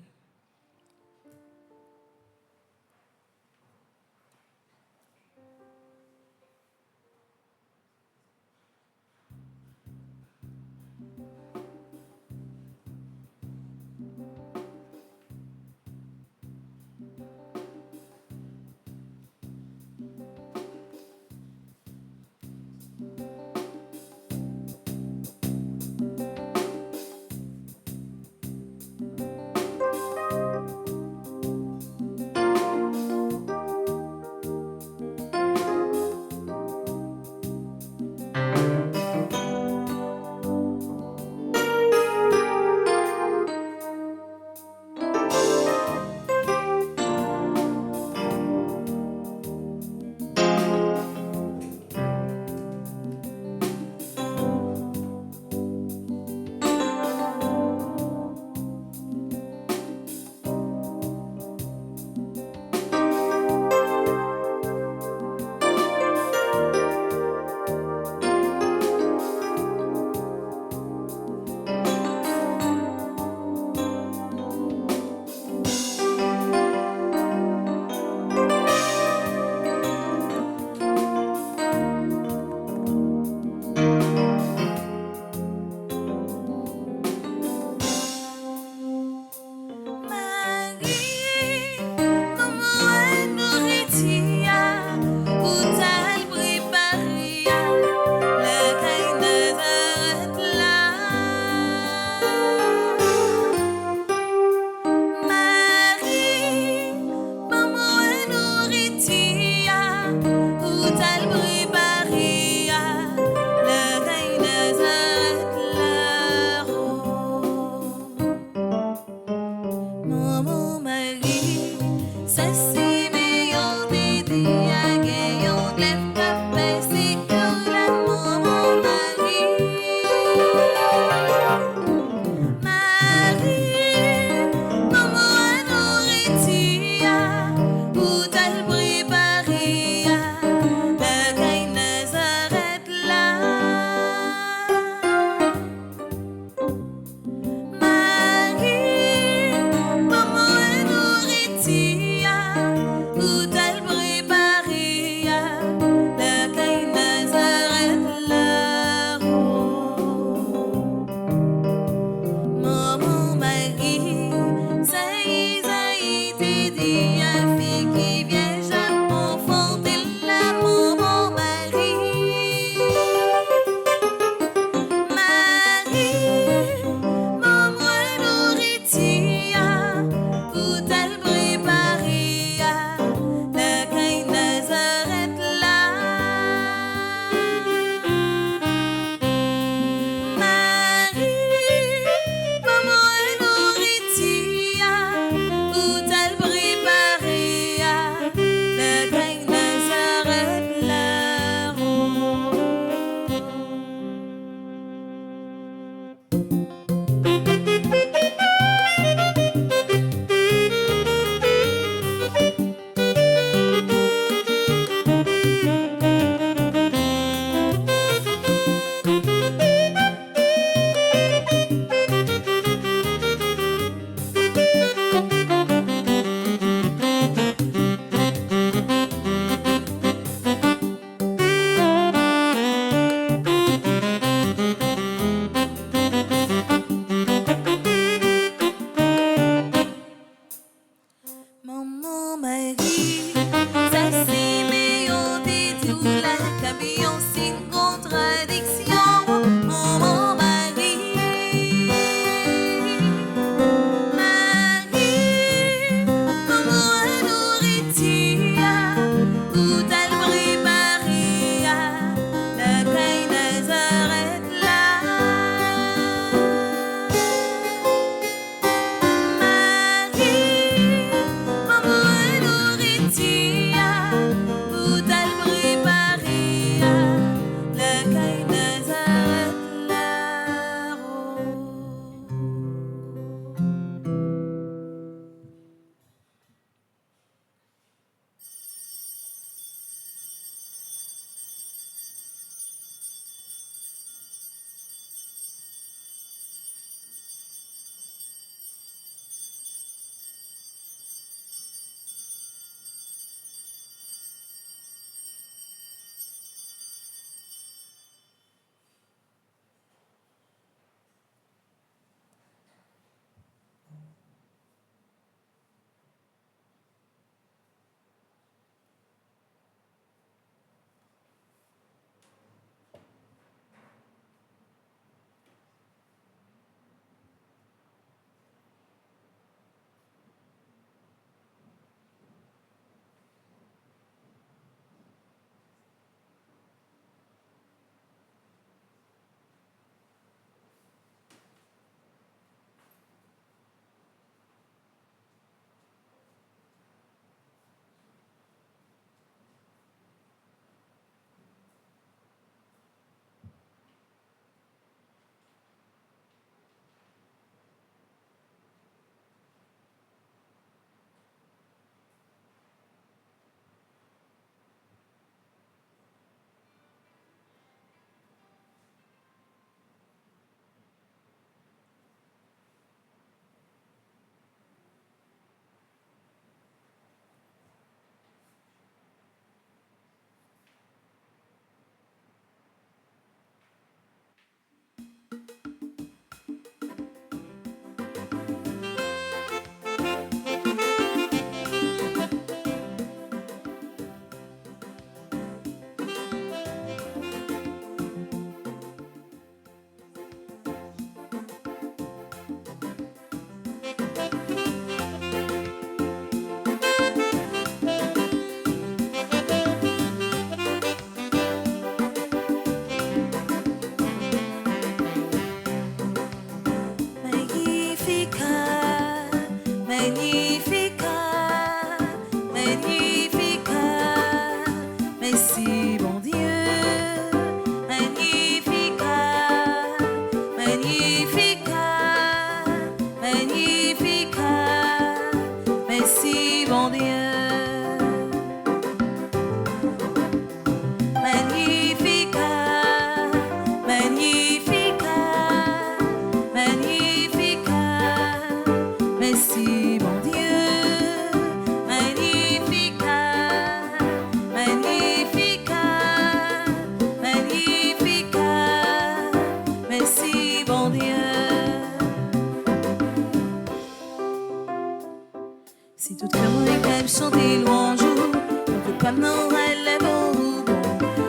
femme non elle est bon.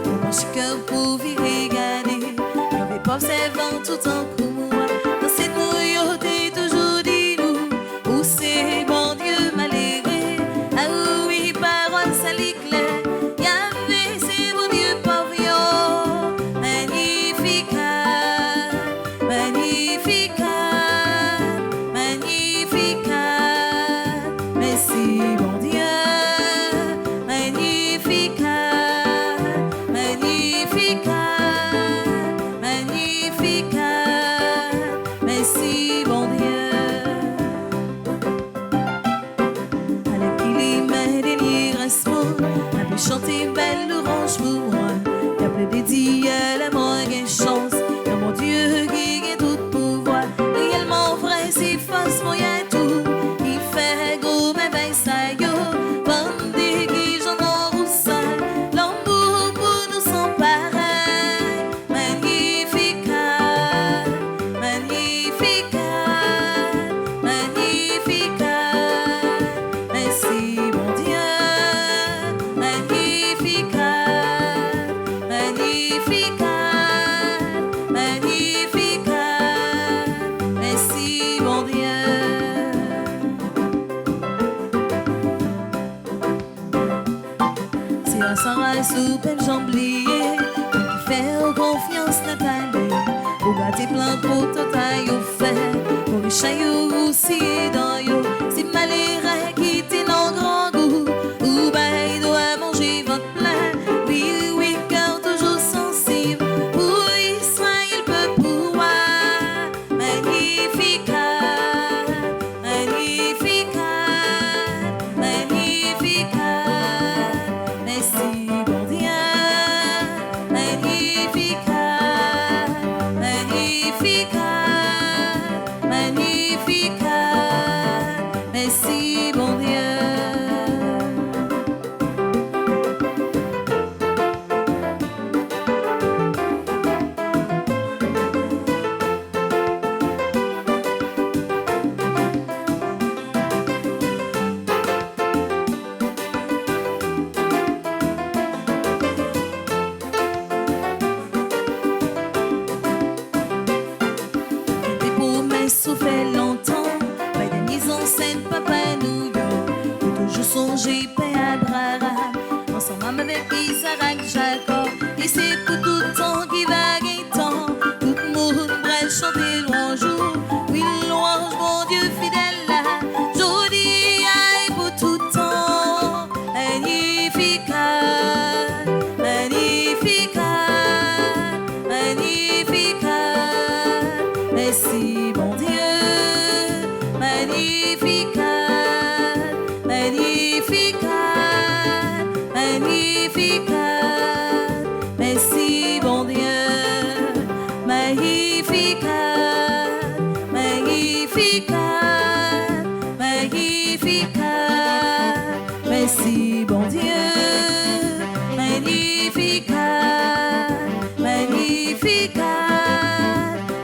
On mange cœur pour vivre regarder. On veut pas observer tout en coup. Dans cette noyauté toujours dit nous. Où c'est bon Dieu malheureux. Ah oui, parole salie claire. Yahvé c'est bon Dieu pauvre. Magnificat, magnificat, magnificat. Merci bon Dieu. Magnificat, magnificat, magnificat. Merci bon Dieu. Allez qu'il y met des liressements. A pu chanter belle orange pour moi. Y'a plus dédié à la moindre chance. Y'a mon Dieu qui a tout pouvoir. Réellement vrai, c'est face, moi y'a tout. Il fait gros, mais ben ça yo. Bandé qui j'en en roussal. L'amour pour nous sont pareils. Magnificat, magnificat, magnificat. Merci bon Dieu. Magnificat, magnificat, magnificat. Merci bon Dieu. Si on s'en va sous peine j'oublié, qui fait confiance Nathalie, pour gâter plein pour total au fait, pour les chaillots aussi dans yo, si malheureux qui t'es dans grand goût, ou ben il doit manger votre plein, oui, oui, cœur toujours sensible, pour Israël peut pouvoir, magnificat, magnificat, magnificat. Merci bon Dieu, magnificat, magnificat, magnificat. Merci bon Dieu. Des promesses souffert longtemps, pas de mise en scène, papa nous yo. Faut toujours songer, père Abraham, ensemble avec Isaac, Jacob. Et c'est pour tout le temps qui va gagner temps. Tout le monde va chanter louange. Oui, louange, mon Dieu fidèle là. Jodi et pour tout le temps. Magnificat, magnificat, magnificat. Merci bon Dieu. Magnificat, magnificat, magnificat. Merci bon Dieu. Magnificat, magnificat, magnificat. Merci bon Dieu. Magnificat, magnificat,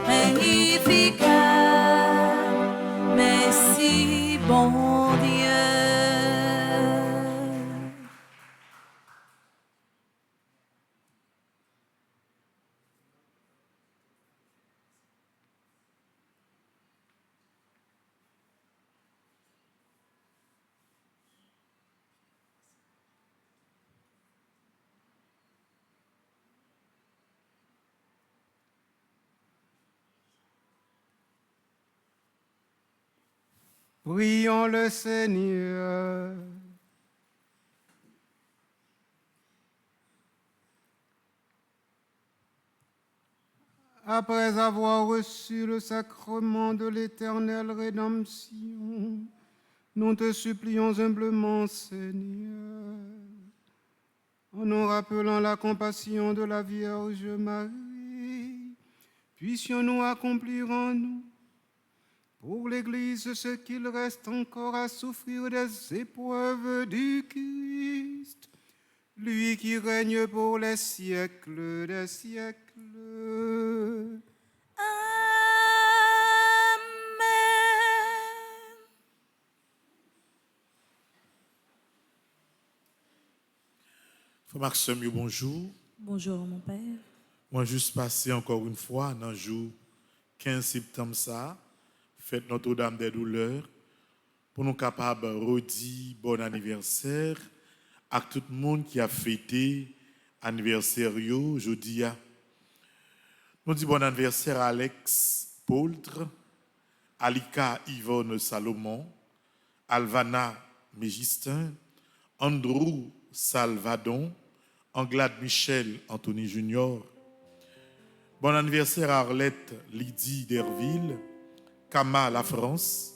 magnificat. Merci bon Dieu. Prions le Seigneur. Après avoir reçu le sacrement de l'éternelle rédemption, nous te supplions humblement, Seigneur, en nous rappelant la compassion de la Vierge Marie, puissions-nous accomplir en nous, pour l'Église, ce qu'il reste encore à souffrir des épreuves du Christ, lui qui règne pour les siècles des siècles. Amen. Frère Maxime, bonjour. Bonjour mon père. Moi, juste passé encore une fois dans le jour 15 septembre, ça, fête Notre-Dame des Douleurs, pour nous capables de redire bon anniversaire à tout le monde qui a fêté anniversaire aujourd'hui. Nous disons bon anniversaire à Alex Poultre, Alika Yvonne Salomon, Alvana Mégistin, Andrew Salvadon, Anglade Michel Anthony Junior. Bon anniversaire à Arlette Lydie Derville, Kama La France,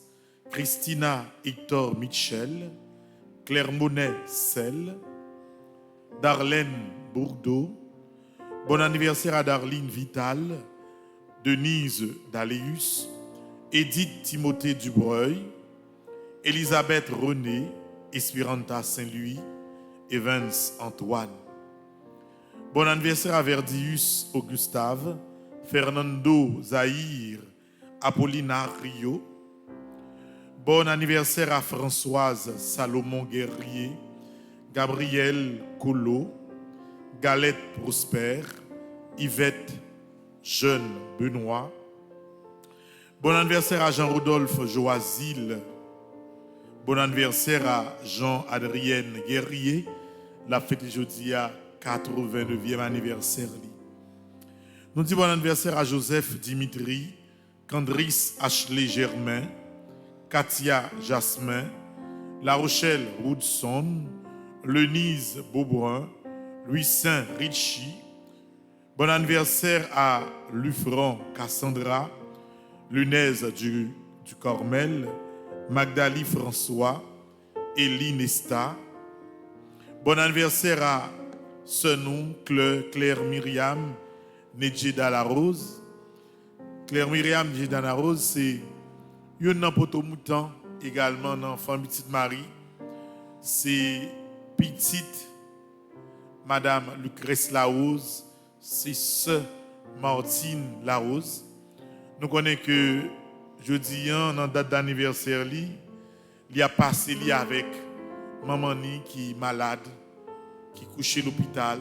Christina Hector Mitchell, Claire Monet Selle, Darlène Bourdeau. Bon anniversaire à Darline Vital, Denise Daléus, Edith Timothée Dubreuil, Elisabeth René, Espiranta Saint-Louis, Evans Antoine. Bon anniversaire à Verdius Augustave, Fernando Zahir, Apollina Rio. Bon anniversaire à Françoise Salomon Guerrier, Gabriel Collot, Galette Prosper, Yvette Jeune Benoît. Bon anniversaire à Jean-Rodolphe Joasil. Bon anniversaire à Jean-Adrienne Guerrier. La fête aujourd'hui à 89e anniversaire. Nous disons bon anniversaire à Joseph Dimitri, Candris Ashley Germain, Katia Jasmin, La Rochelle Woodson, Lenise Beaubrun, Louis Saint Ritchie. Bon anniversaire à Lufran Cassandra, Lunaise du Cormel, Magdali François, Elie Nesta. Bon anniversaire à Senou Claire Myriam Nedjeda La Rose. Claire Myriam Nedjeda La Rose, c'est une poto mouton également dans famille Petite Marie. C'est petite Madame Lucrèce Larose, c'est sœur Martine Larose. Nous connaissons que jeudi, dans date d'anniversaire, il y a passé avec maman qui est malade, qui est couchée à l'hôpital,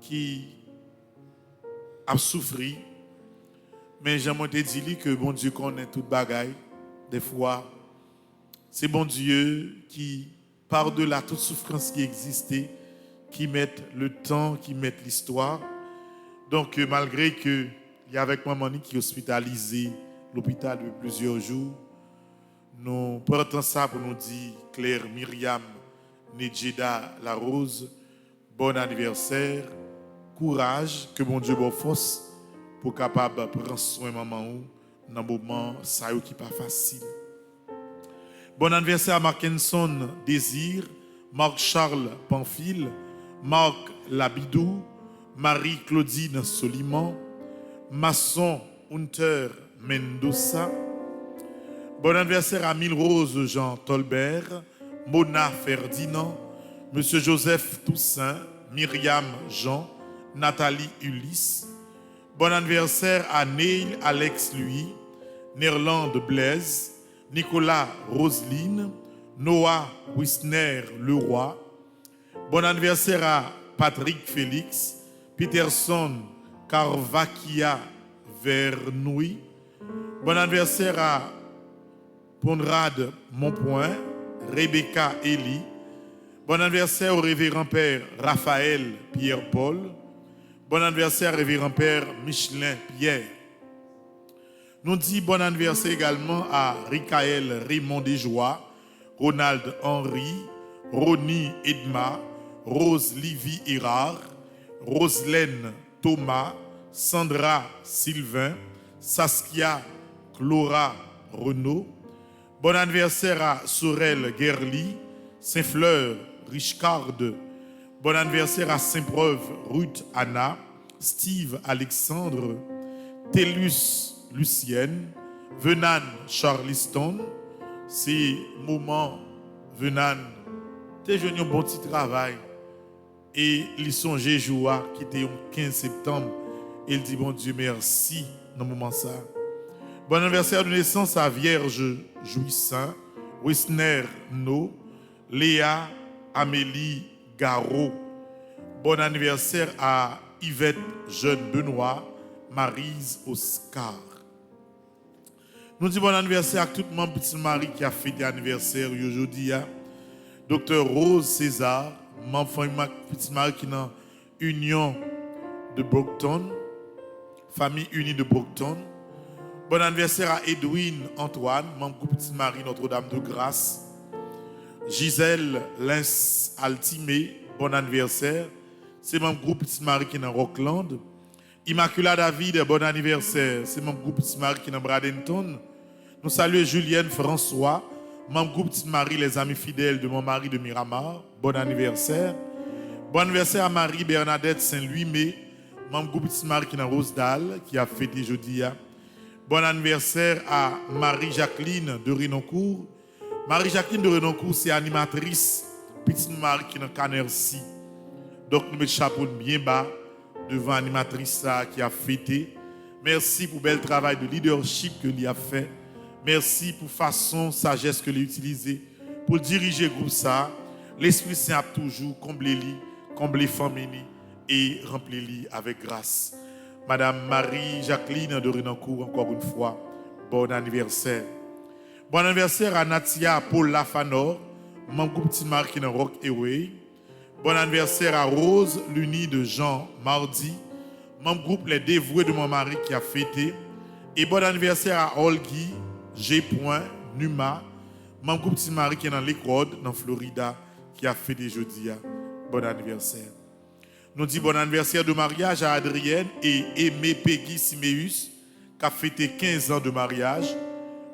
qui a souffert. Mais j'aimerais te dire que bon Dieu connaît toute bagaille. Des fois, c'est bon Dieu qui, par-delà toute souffrance qui existait, qui met le temps, qui met l'histoire. Donc, malgré que il y a avec maman qui est hospitalisée l'hôpital depuis plusieurs jours, nous portons ça pour nous dire Claire Myriam Nedjeda La Rose, bon anniversaire, courage, que mon Dieu vous force pour capable de prendre soin de maman dans un moment ça qui n'est pas facile. Bon anniversaire à Mackinson Désir, Marc Charles Pamphile, Marc Labidou, Marie-Claudine Soliman, Masson Hunter Mendoza. Bon anniversaire à Mille Rose Jean Tolbert, Mona Ferdinand, Monsieur Joseph Toussaint, Myriam Jean, Nathalie Ulysse. Bon anniversaire à Neil Alex Louis, Nerland Blaise, Nicolas Roseline, Noah Wisner Leroy. Bon anniversaire à Patrick Félix, Peterson Carvaquia Vernouy. Bon anniversaire à Ponrad Montpoint, Rebecca Elie. Bon anniversaire au révérend père Raphaël Pierre-Paul. Bon anniversaire au révérend père Michelin Pierre. Nous disons bon anniversaire également à Rikaël Raymond Desjoie, Ronald Henry, Ronnie Edma, Rose Livy Hirard, Roselaine Thomas, Sandra Sylvain, Saskia Clora Renaud. Bon anniversaire à Sorel Guerly, Saint-Fleur Richcarde. Bon anniversaire à Saint-Preuve Ruth Anna, Steve Alexandre, Tellus Lucienne, Venan Charliston. C'est moment Venan, t'es jeune un bon petit travail. Et il songeait joie qui était le 15 septembre. Il dit bon Dieu merci dans le moment ça. Bon anniversaire de naissance à Vierge Jouissant, Wisner No, Léa Amélie Garot. Bon anniversaire à Yvette Jeune Benoît, Maryse Oscar. Nous disons bon anniversaire à tout le monde petit Marie qui a fêté anniversaire aujourd'hui. Docteur Rose César, membre petit Marie qui est dans Union de Brockton, famille unie de Brockton. Bon anniversaire à Edwin Antoine, membre groupe Petite Marie Notre-Dame de Grâce. Gisèle Lens Altimé, bon anniversaire. C'est membre groupe Petite Marie qui est dans Rockland. Immaculada David, bon anniversaire. C'est membre groupe Petite Marie qui est dans Bradenton. Nous saluons Julienne François, membre groupe Petite Marie, les amis fidèles de mon mari de Miramar. Bon anniversaire. Bon anniversaire à Marie Bernadette Saint-Louis-Mé, membre groupe Petite Marie qui est dans Rosedale, qui a fêté jeudi. Bon anniversaire à Marie-Jacqueline de Renoncourt. Marie-Jacqueline de Renoncourt, c'est animatrice Petite Marie qui est dans Canercy. Donc, nous mettons chapeau bien bas devant l'animatrice qui a fêté. Merci pour le bel travail de leadership que lui a fait. Merci pour la façon, sagesse que lui a utilisée pour diriger le groupe ça. L'Esprit Saint a toujours comblé lui, comblé famille et rempli lui avec grâce. Madame Marie-Jacqueline de Renoncourt, encore une fois, bon anniversaire. Bon anniversaire à Natia Paul Lafanor, mon groupe Petite Marie qui est dans Rock Away. Bon anniversaire à Rose Luni de Jean Mardi, mon groupe Les Dévoués de mon mari qui a fêté. Et bon anniversaire à Olgi G. Numa, mon groupe Petite Marie qui est dans Lakewood, dans Florida, qui a fêté jeudi. Bon anniversaire. Nous disons bon anniversaire de mariage à Adrienne et Aimé Peggy Siméus, qui a fêté 15 ans de mariage.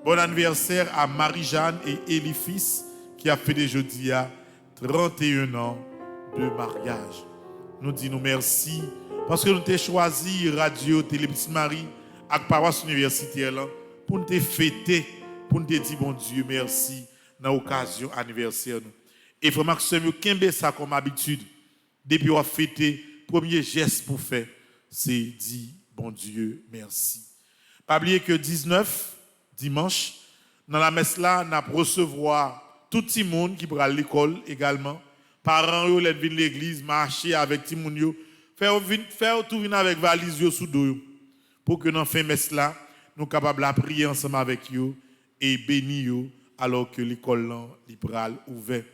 Bon anniversaire à Marie-Jeanne et Élie Fils, qui a fêté jeudi 31 ans de mariage. Nous disons merci parce que nous avons choisi Radio Télé Petite Marie avec paroisse universitaire pour nous fêter, pour nous dire bon Dieu merci dans l'occasion anniversaire. Et vraiment que c'est mieux ça comme habitude. Depuis qu'on a fêté, le premier geste pour faire, c'est dire bon Dieu merci. Pas oublier que 19 dimanche, dans la messe là, nous allons recevoir tout le monde qui prend l'école également. Parents, ils viennent à l'église, marcher avec tout le monde, faire tout venir avec valise sous dos. Pour que dans la fin de messe là, nous sommes capables de prier ensemble avec eux et bénir eux alors que l'école là, est ouverte.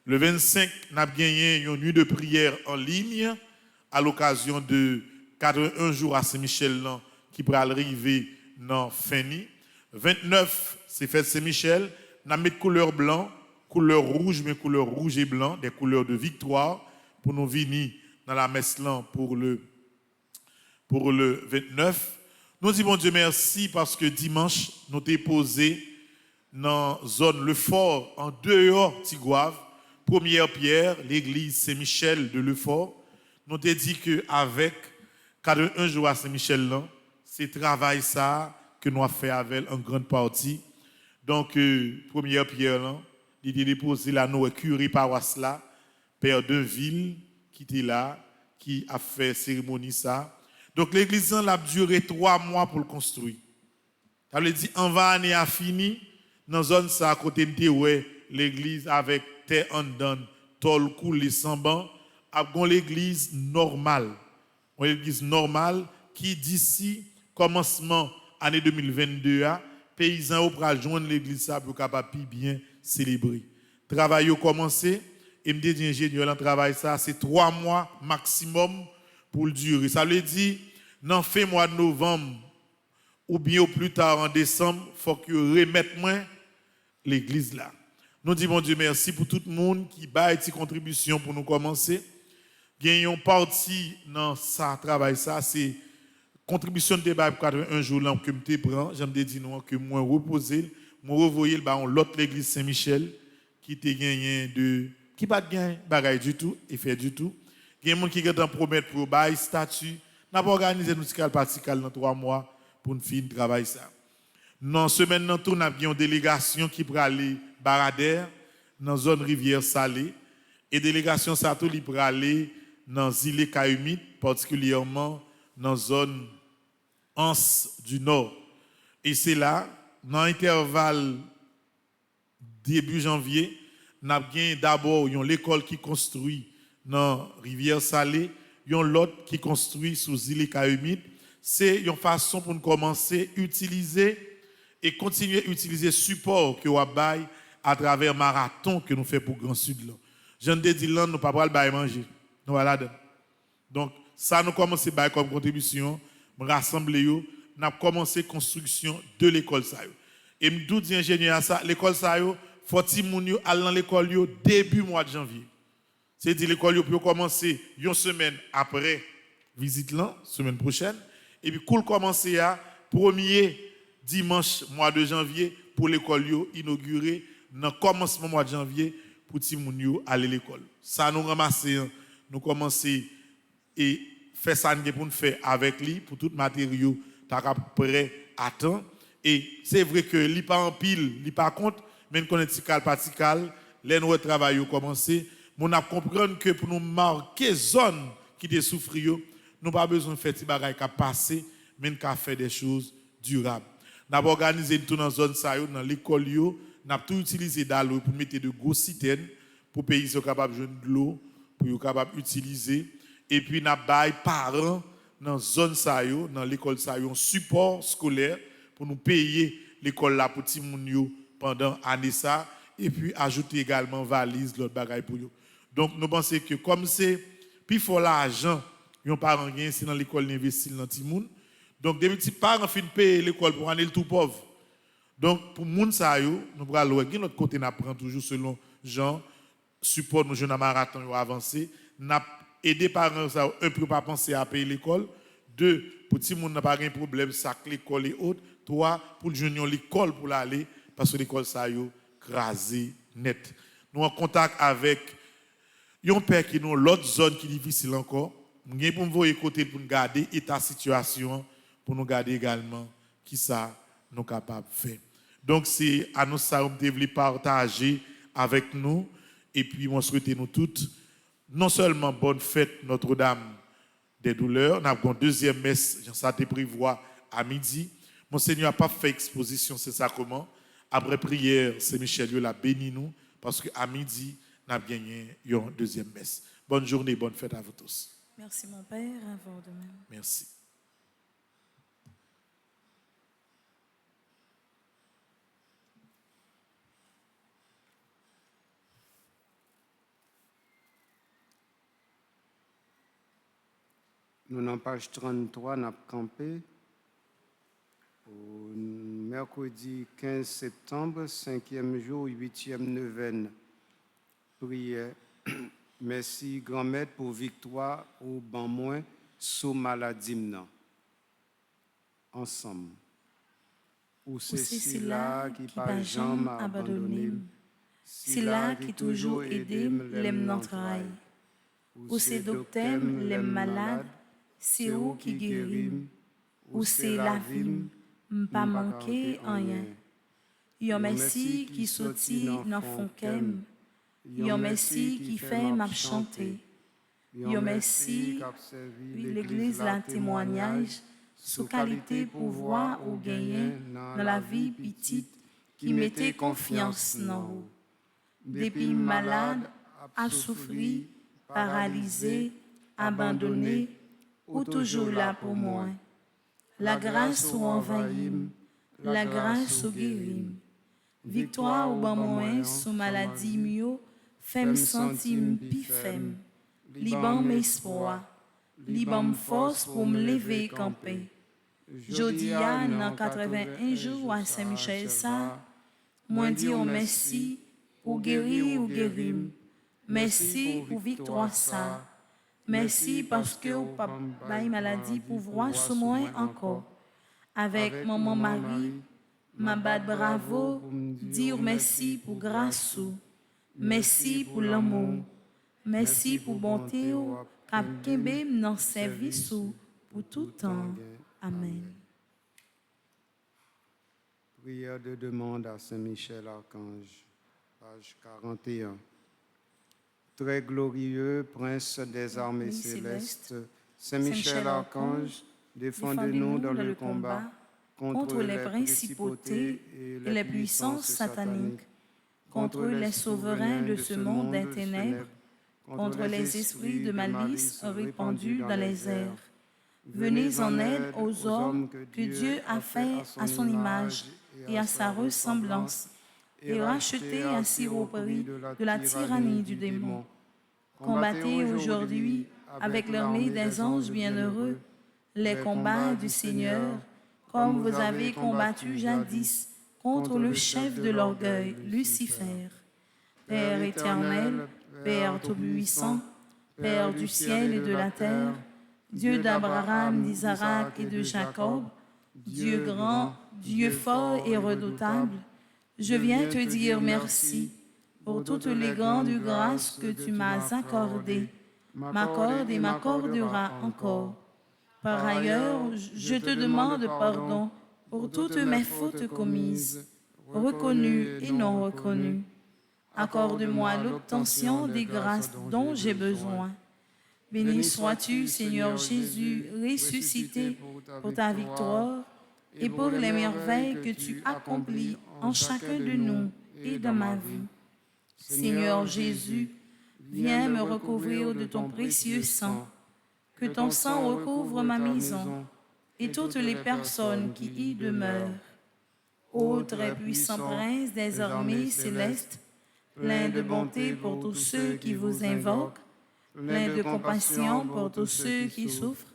Le 25, nous avons gagné une nuit de prière en ligne à l'occasion de 81 jours à Saint-Michel qui pourra arriver dans Feni. 29, c'est fête Saint-Michel. Nous avons mis couleur blanc, couleur rouge, mais couleur rouge et blanc, des couleurs de victoire pour nous venir dans la messe là pour le 29. Nous disons bon Dieu merci parce que dimanche, nous t'ai posé dans la zone Le Fort en dehors Tigouave. Première pierre, l'église Saint-Michel de Lefort. Nous avons dit qu'avec 41 jours à Saint-Michel, c'est travail ça que nous avons fait avec en grande partie. Donc, première pierre, il a déposé là, nous curé paroisse là, père de ville qui était là, qui a fait cérémonie ça. Donc, l'église a duré 3 mois pour le construire. Ça veut dire, en 20 années a fini, dans la zone ça, à côté de l'église avec terre en dedans, tol coulé sans banc, avec l'église normale. Une église normale qui d'ici commencement année 2022 paysans pour joindre l'église ça pour capable bien célébrer. Travail a commencé et me dit ingénieur en travail ça c'est 3 mois maximum pour le durer. Ça veut dire dans fin mois de novembre ou bien au plus tard en décembre, faut que remette moins l'église là. Nous disons bon Dieu merci pour tout le monde qui bat une contribution pour nous commencer. Gagnons partie dans ça travail ça c'est contribution de débat pour 81 jours là que me prend, j'aime dire non que moi reposer, moi revoyer le ballon l'autre l'église Saint-Michel qui te gagné de qui pas gagner bagaille du tout et fait du tout. Gagne monde qui gagne promettre pour bail statut, n'a pas organisé nous cal partical dans 3 mois pour nous finir travail ça. Non, semaine dans tout, nous avons une délégation qui pour aller Baradère, dans la zone rivière salée, et délégation ça tout pour aller dans île Caïmite, particulièrement dans la zone Anse du Nord. Et c'est là, dans l'intervalle début janvier, Nous avons d'abord l'école qui construit dans Rivière Salée, l'autre qui construit sous île Humide. C'est une façon pour nous commencer à utiliser et continuer à utiliser le support que nous avons à travers le marathon que nous faisons pour Grand Sud. Je ne dis pas nous ne pouvons pas manger. Nous voilà. Donc, ça nous commence à comme contribution, nous rassembler, nous avons commencé la construction de l'école. Et nous dis ingénieur ça, l'école ça, faut que nous allions à l'école début mois de janvier. C'est-à-dire l'école peut commencer une semaine après visite là, semaine prochaine, et puis cool commencer à premier dimanche mois de janvier pour l'école inaugurée dans le commencement mois de janvier pour que nous aller à l'école. Ça nous ramasser, nous commencer et faire ça pour nous faire avec lui pour tout matériau prêt à temps. Et c'est vrai que li pas en pile, li pas compte, mais nous connaissons partical, les nous travail commencé, on a comprendre que pour nous marquer zone qui te souffre, nous pas besoin de faire des bagages qui passer, mais nous faire des choses durables. Nous avons organisé tout dans zone ça dans l'école nous avons tout utilisé d'eau pour mettre de grosses citernes pour pays sont capables de l'eau pour capable utiliser et puis nous avons parents dans zone ça dans l'école ça un support scolaire pour nous payer l'école là pour petit moun pendant année ça et puis ajouter également valise l'autre bagaille pour eux. Donc nous pensons que comme c'est puis faut l'argent yon parents gain c'est dans l'école investir dans petit moun. Donc des petits parents fin payer l'école pour aller le tout pauvre. Donc pour moun ça yo nous bral de l'autre côté n'a prend toujours selon Jean support nos jeunes marathon yo avancer n'a aider parents ça un peu pas penser à payer l'école, deux pour petit moun n'a pas un problème sac l'école et autres. Toi, pour le junior l'école pour l'aller, parce que l'école ça yo crasé net. Nous en contact avec un père qui nous l'autre zone qui est difficile encore. Nous pour nous voir côté pour nous garder état situation, pour nous garder également qui ça nous capable faire. Donc c'est à nous ça on devait partager avec nous et puis on souhaite nous toutes non seulement bonne fête Notre-Dame des douleurs, nous avons une deuxième messe, j'en ça te prévoit à midi. Monseigneur n'a pas fait exposition, c'est ça comment. Après prière, c'est Michel l'a béni nous, parce qu'à midi, nous avons gagné une deuxième messe. Bonne journée, bonne fête à vous tous. Merci mon Père, à vous de même. Merci. Nous, dans page 33, nous avons campé. Mercredi 15 septembre, 5e jour, 8e neuvaine. Prière. Merci, grand-maître, pour victoire au ban moins sous maladie. Ensemble. Ou c'est là qui par jamais abandonné. C'est là qui toujours aidé l'aime n'entraille. Ou c'est docteur l'aime malade. C'est où qui guérit. Ou c'est la vie. Pas manquer en rien. Yon merci qui sorti dans fond kem. Yon merci qui fait m'a chanter. Yon merci l'église la témoignage sous qualité pouvoir ou gagner dans la vie petite qui mettait confiance dans vous. Depuis malade, a souffri, paralysé, abandonné, ou toujours là pour moi. La grâce ou envahit, la grâce ou guérit. Victoire ou ban moins sous maladie mieux, femme sentim pi femme. Liban m'espoir, liban force pour me lever et camper. Jodia dans 81 jours à Saint-Michel ça, moi dis on merci pour guérir ou guérir. Merci pour victoire ça. Merci parce que vous pas bail maladie pour voir sur moi encore. Avec maman Marie, ma bad bravo, dire merci pour grâce, merci pour l'amour, merci pour bonté, cap kembe dans service pour tout temps. Amen. Prière de demande à Saint-Michel Archange, page 41. Très glorieux, prince des armées célestes, Saint-Michel Archange, défendez-nous dans le combat contre les principautés et les puissances sataniques. contre les souverains de ce monde des ténèbres, contre les esprits de malice répandus dans les airs. Venez en aide aux hommes que Dieu a fait à son image et à sa ressemblance, et rachetez ainsi au prix de la tyrannie du démon. Combattez aujourd'hui avec l'armée des anges bienheureux les combats du Seigneur, comme vous avez combattu jadis contre le chef de l'orgueil, Lucifer. Père éternel, Père tout-puissant, Père du ciel et de la terre, Dieu d'Abraham, d'Isaac et de Jacob, Dieu grand, Dieu fort et redoutable, je viens te dire merci pour toutes les grandes grâces que tu m'as accordées, m'accorde et m'accordera encore. Par ailleurs, je te demande pardon pour toutes mes fautes commises, reconnues et non reconnues. Accorde-moi l'obtention des grâces dont j'ai besoin. Béni sois-tu, Seigneur Jésus, ressuscité pour ta victoire et pour les merveilles que tu accomplis en chacun de nous et dans ma vie. Seigneur Jésus, viens me recouvrir de ton précieux sang. Que ton sang recouvre ma maison et toutes les personnes qui y demeurent. Ô très puissant prince des armées célestes, plein de bonté pour tous ceux qui vous invoquent, plein de compassion pour tous ceux qui souffrent,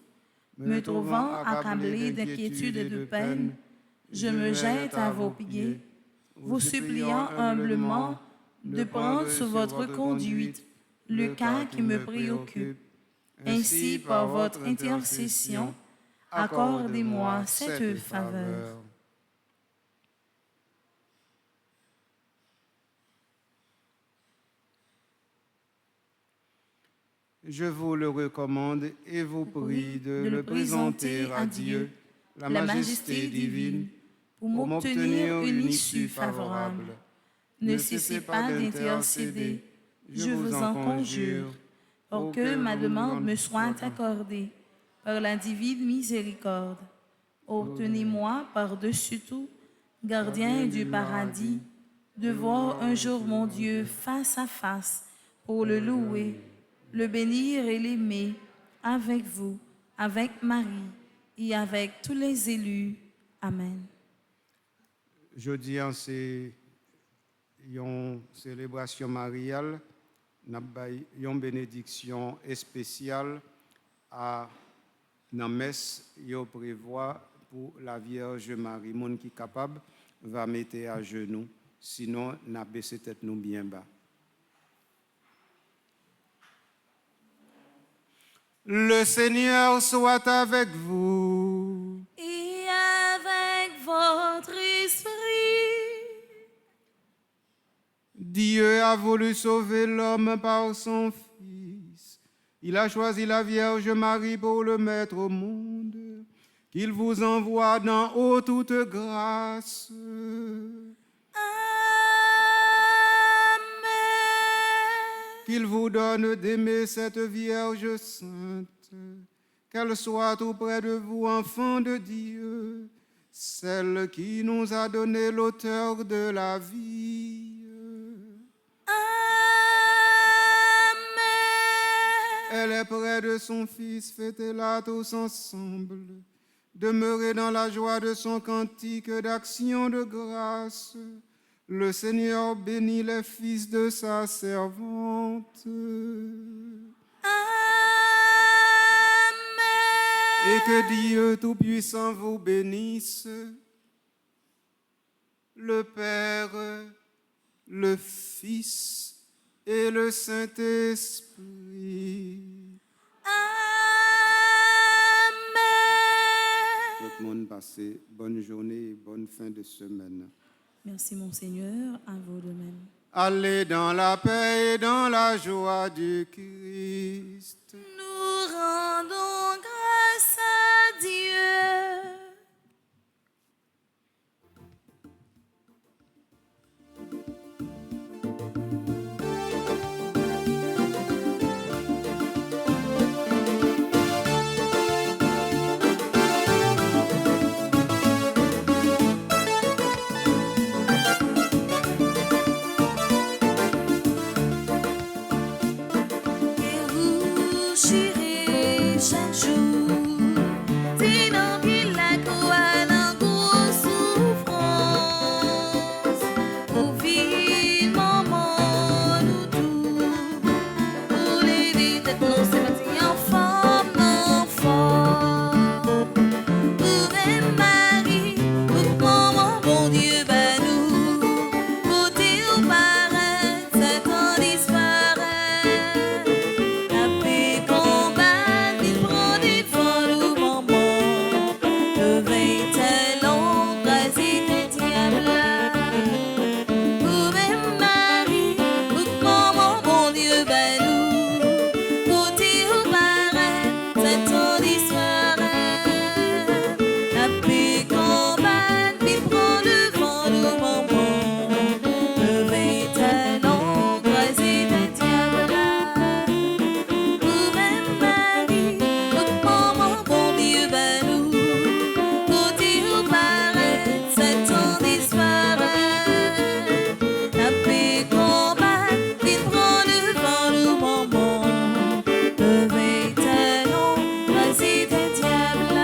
me trouvant accablé d'inquiétude et de peine, je me jette à vos pieds, vous suppliant humblement de prendre sous votre conduite le cas qui me préoccupe. Ainsi, par votre intercession, accordez-moi cette faveur. Je vous le recommande et vous prie de le présenter à Dieu, la majesté divine, pour m'obtenir une issue favorable. Ne cessez pas d'intercéder, je vous en conjure, pour que ma demande me soit accordée par la divine miséricorde. Obtenez-moi par-dessus tout, gardien du paradis, de voir un jour mon Dieu face à face pour le louer, le bénir et l'aimer avec vous, avec Marie et avec tous les élus. Amen. Jeudi, c'est une célébration mariale, une bénédiction spéciale à la messe yo prévoit pour la Vierge Marie. Monde qui est capable va mettre à genoux, sinon n'a baissé tête nous bien bas. Le Seigneur soit avec vous. Et avec votre esprit. Dieu a voulu sauver l'homme par son Fils. Il a choisi la Vierge Marie pour le mettre au monde. Qu'il vous envoie d'en haut toute grâce. Qu'il vous donne d'aimer cette Vierge sainte, qu'elle soit tout près de vous, enfants de Dieu, celle qui nous a donné l'auteur de la vie. Amen. Elle est près de son Fils, fêtez-la tous ensemble. Demeurez dans la joie de son cantique d'action de grâce. Le Seigneur bénit les fils de sa servante. Amen. Et que Dieu Tout-Puissant vous bénisse, le Père, le Fils et le Saint-Esprit. Amen. Tout le monde passe bonne journée et bonne fin de semaine. Merci, mon Seigneur, à vous de même. Allez dans la paix et dans la joie du Christ. Nous rendons grâce à Dieu. chaque jour. C'est dans qu'il la croix dans grosse souffrance. Pour vivre maman nous tout. Pour les vies tête non c'est parti en forme d'enfant. Pour même Marie, pour maman bon Dieu ben nous. Côté au pareil, c'est quand disparaît. La paix combat, il prend des fois nous maman. Le vrai long, quasi des diables. Pour même Marie, pour maman bon Dieu ben nous. Côté au pareil, c'est quand disparaît. La paix combat, il prend le vent nous maman. Le vrai long, quasi des diables. Pour même Marie, pour maman bon Dieu ben nous. Côté au pareil, c'est quand disparaît. La paix combat, il prend le vent nous maman. Le vrai long, quasi des diables.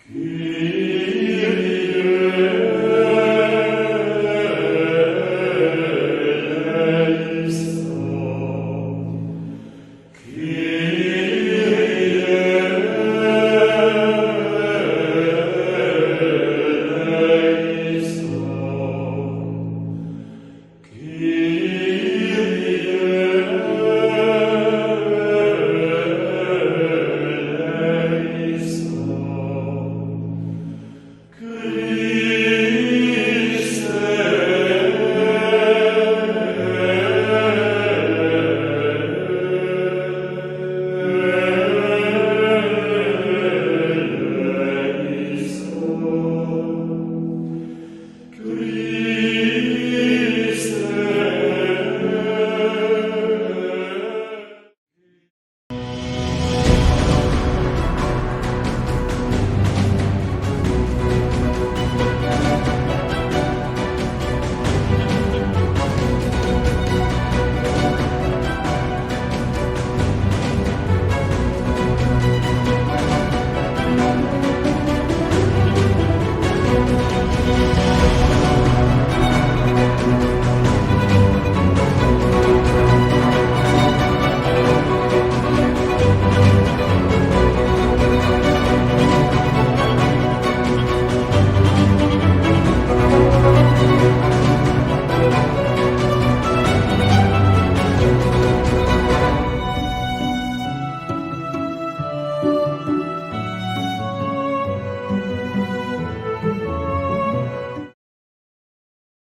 Kyrie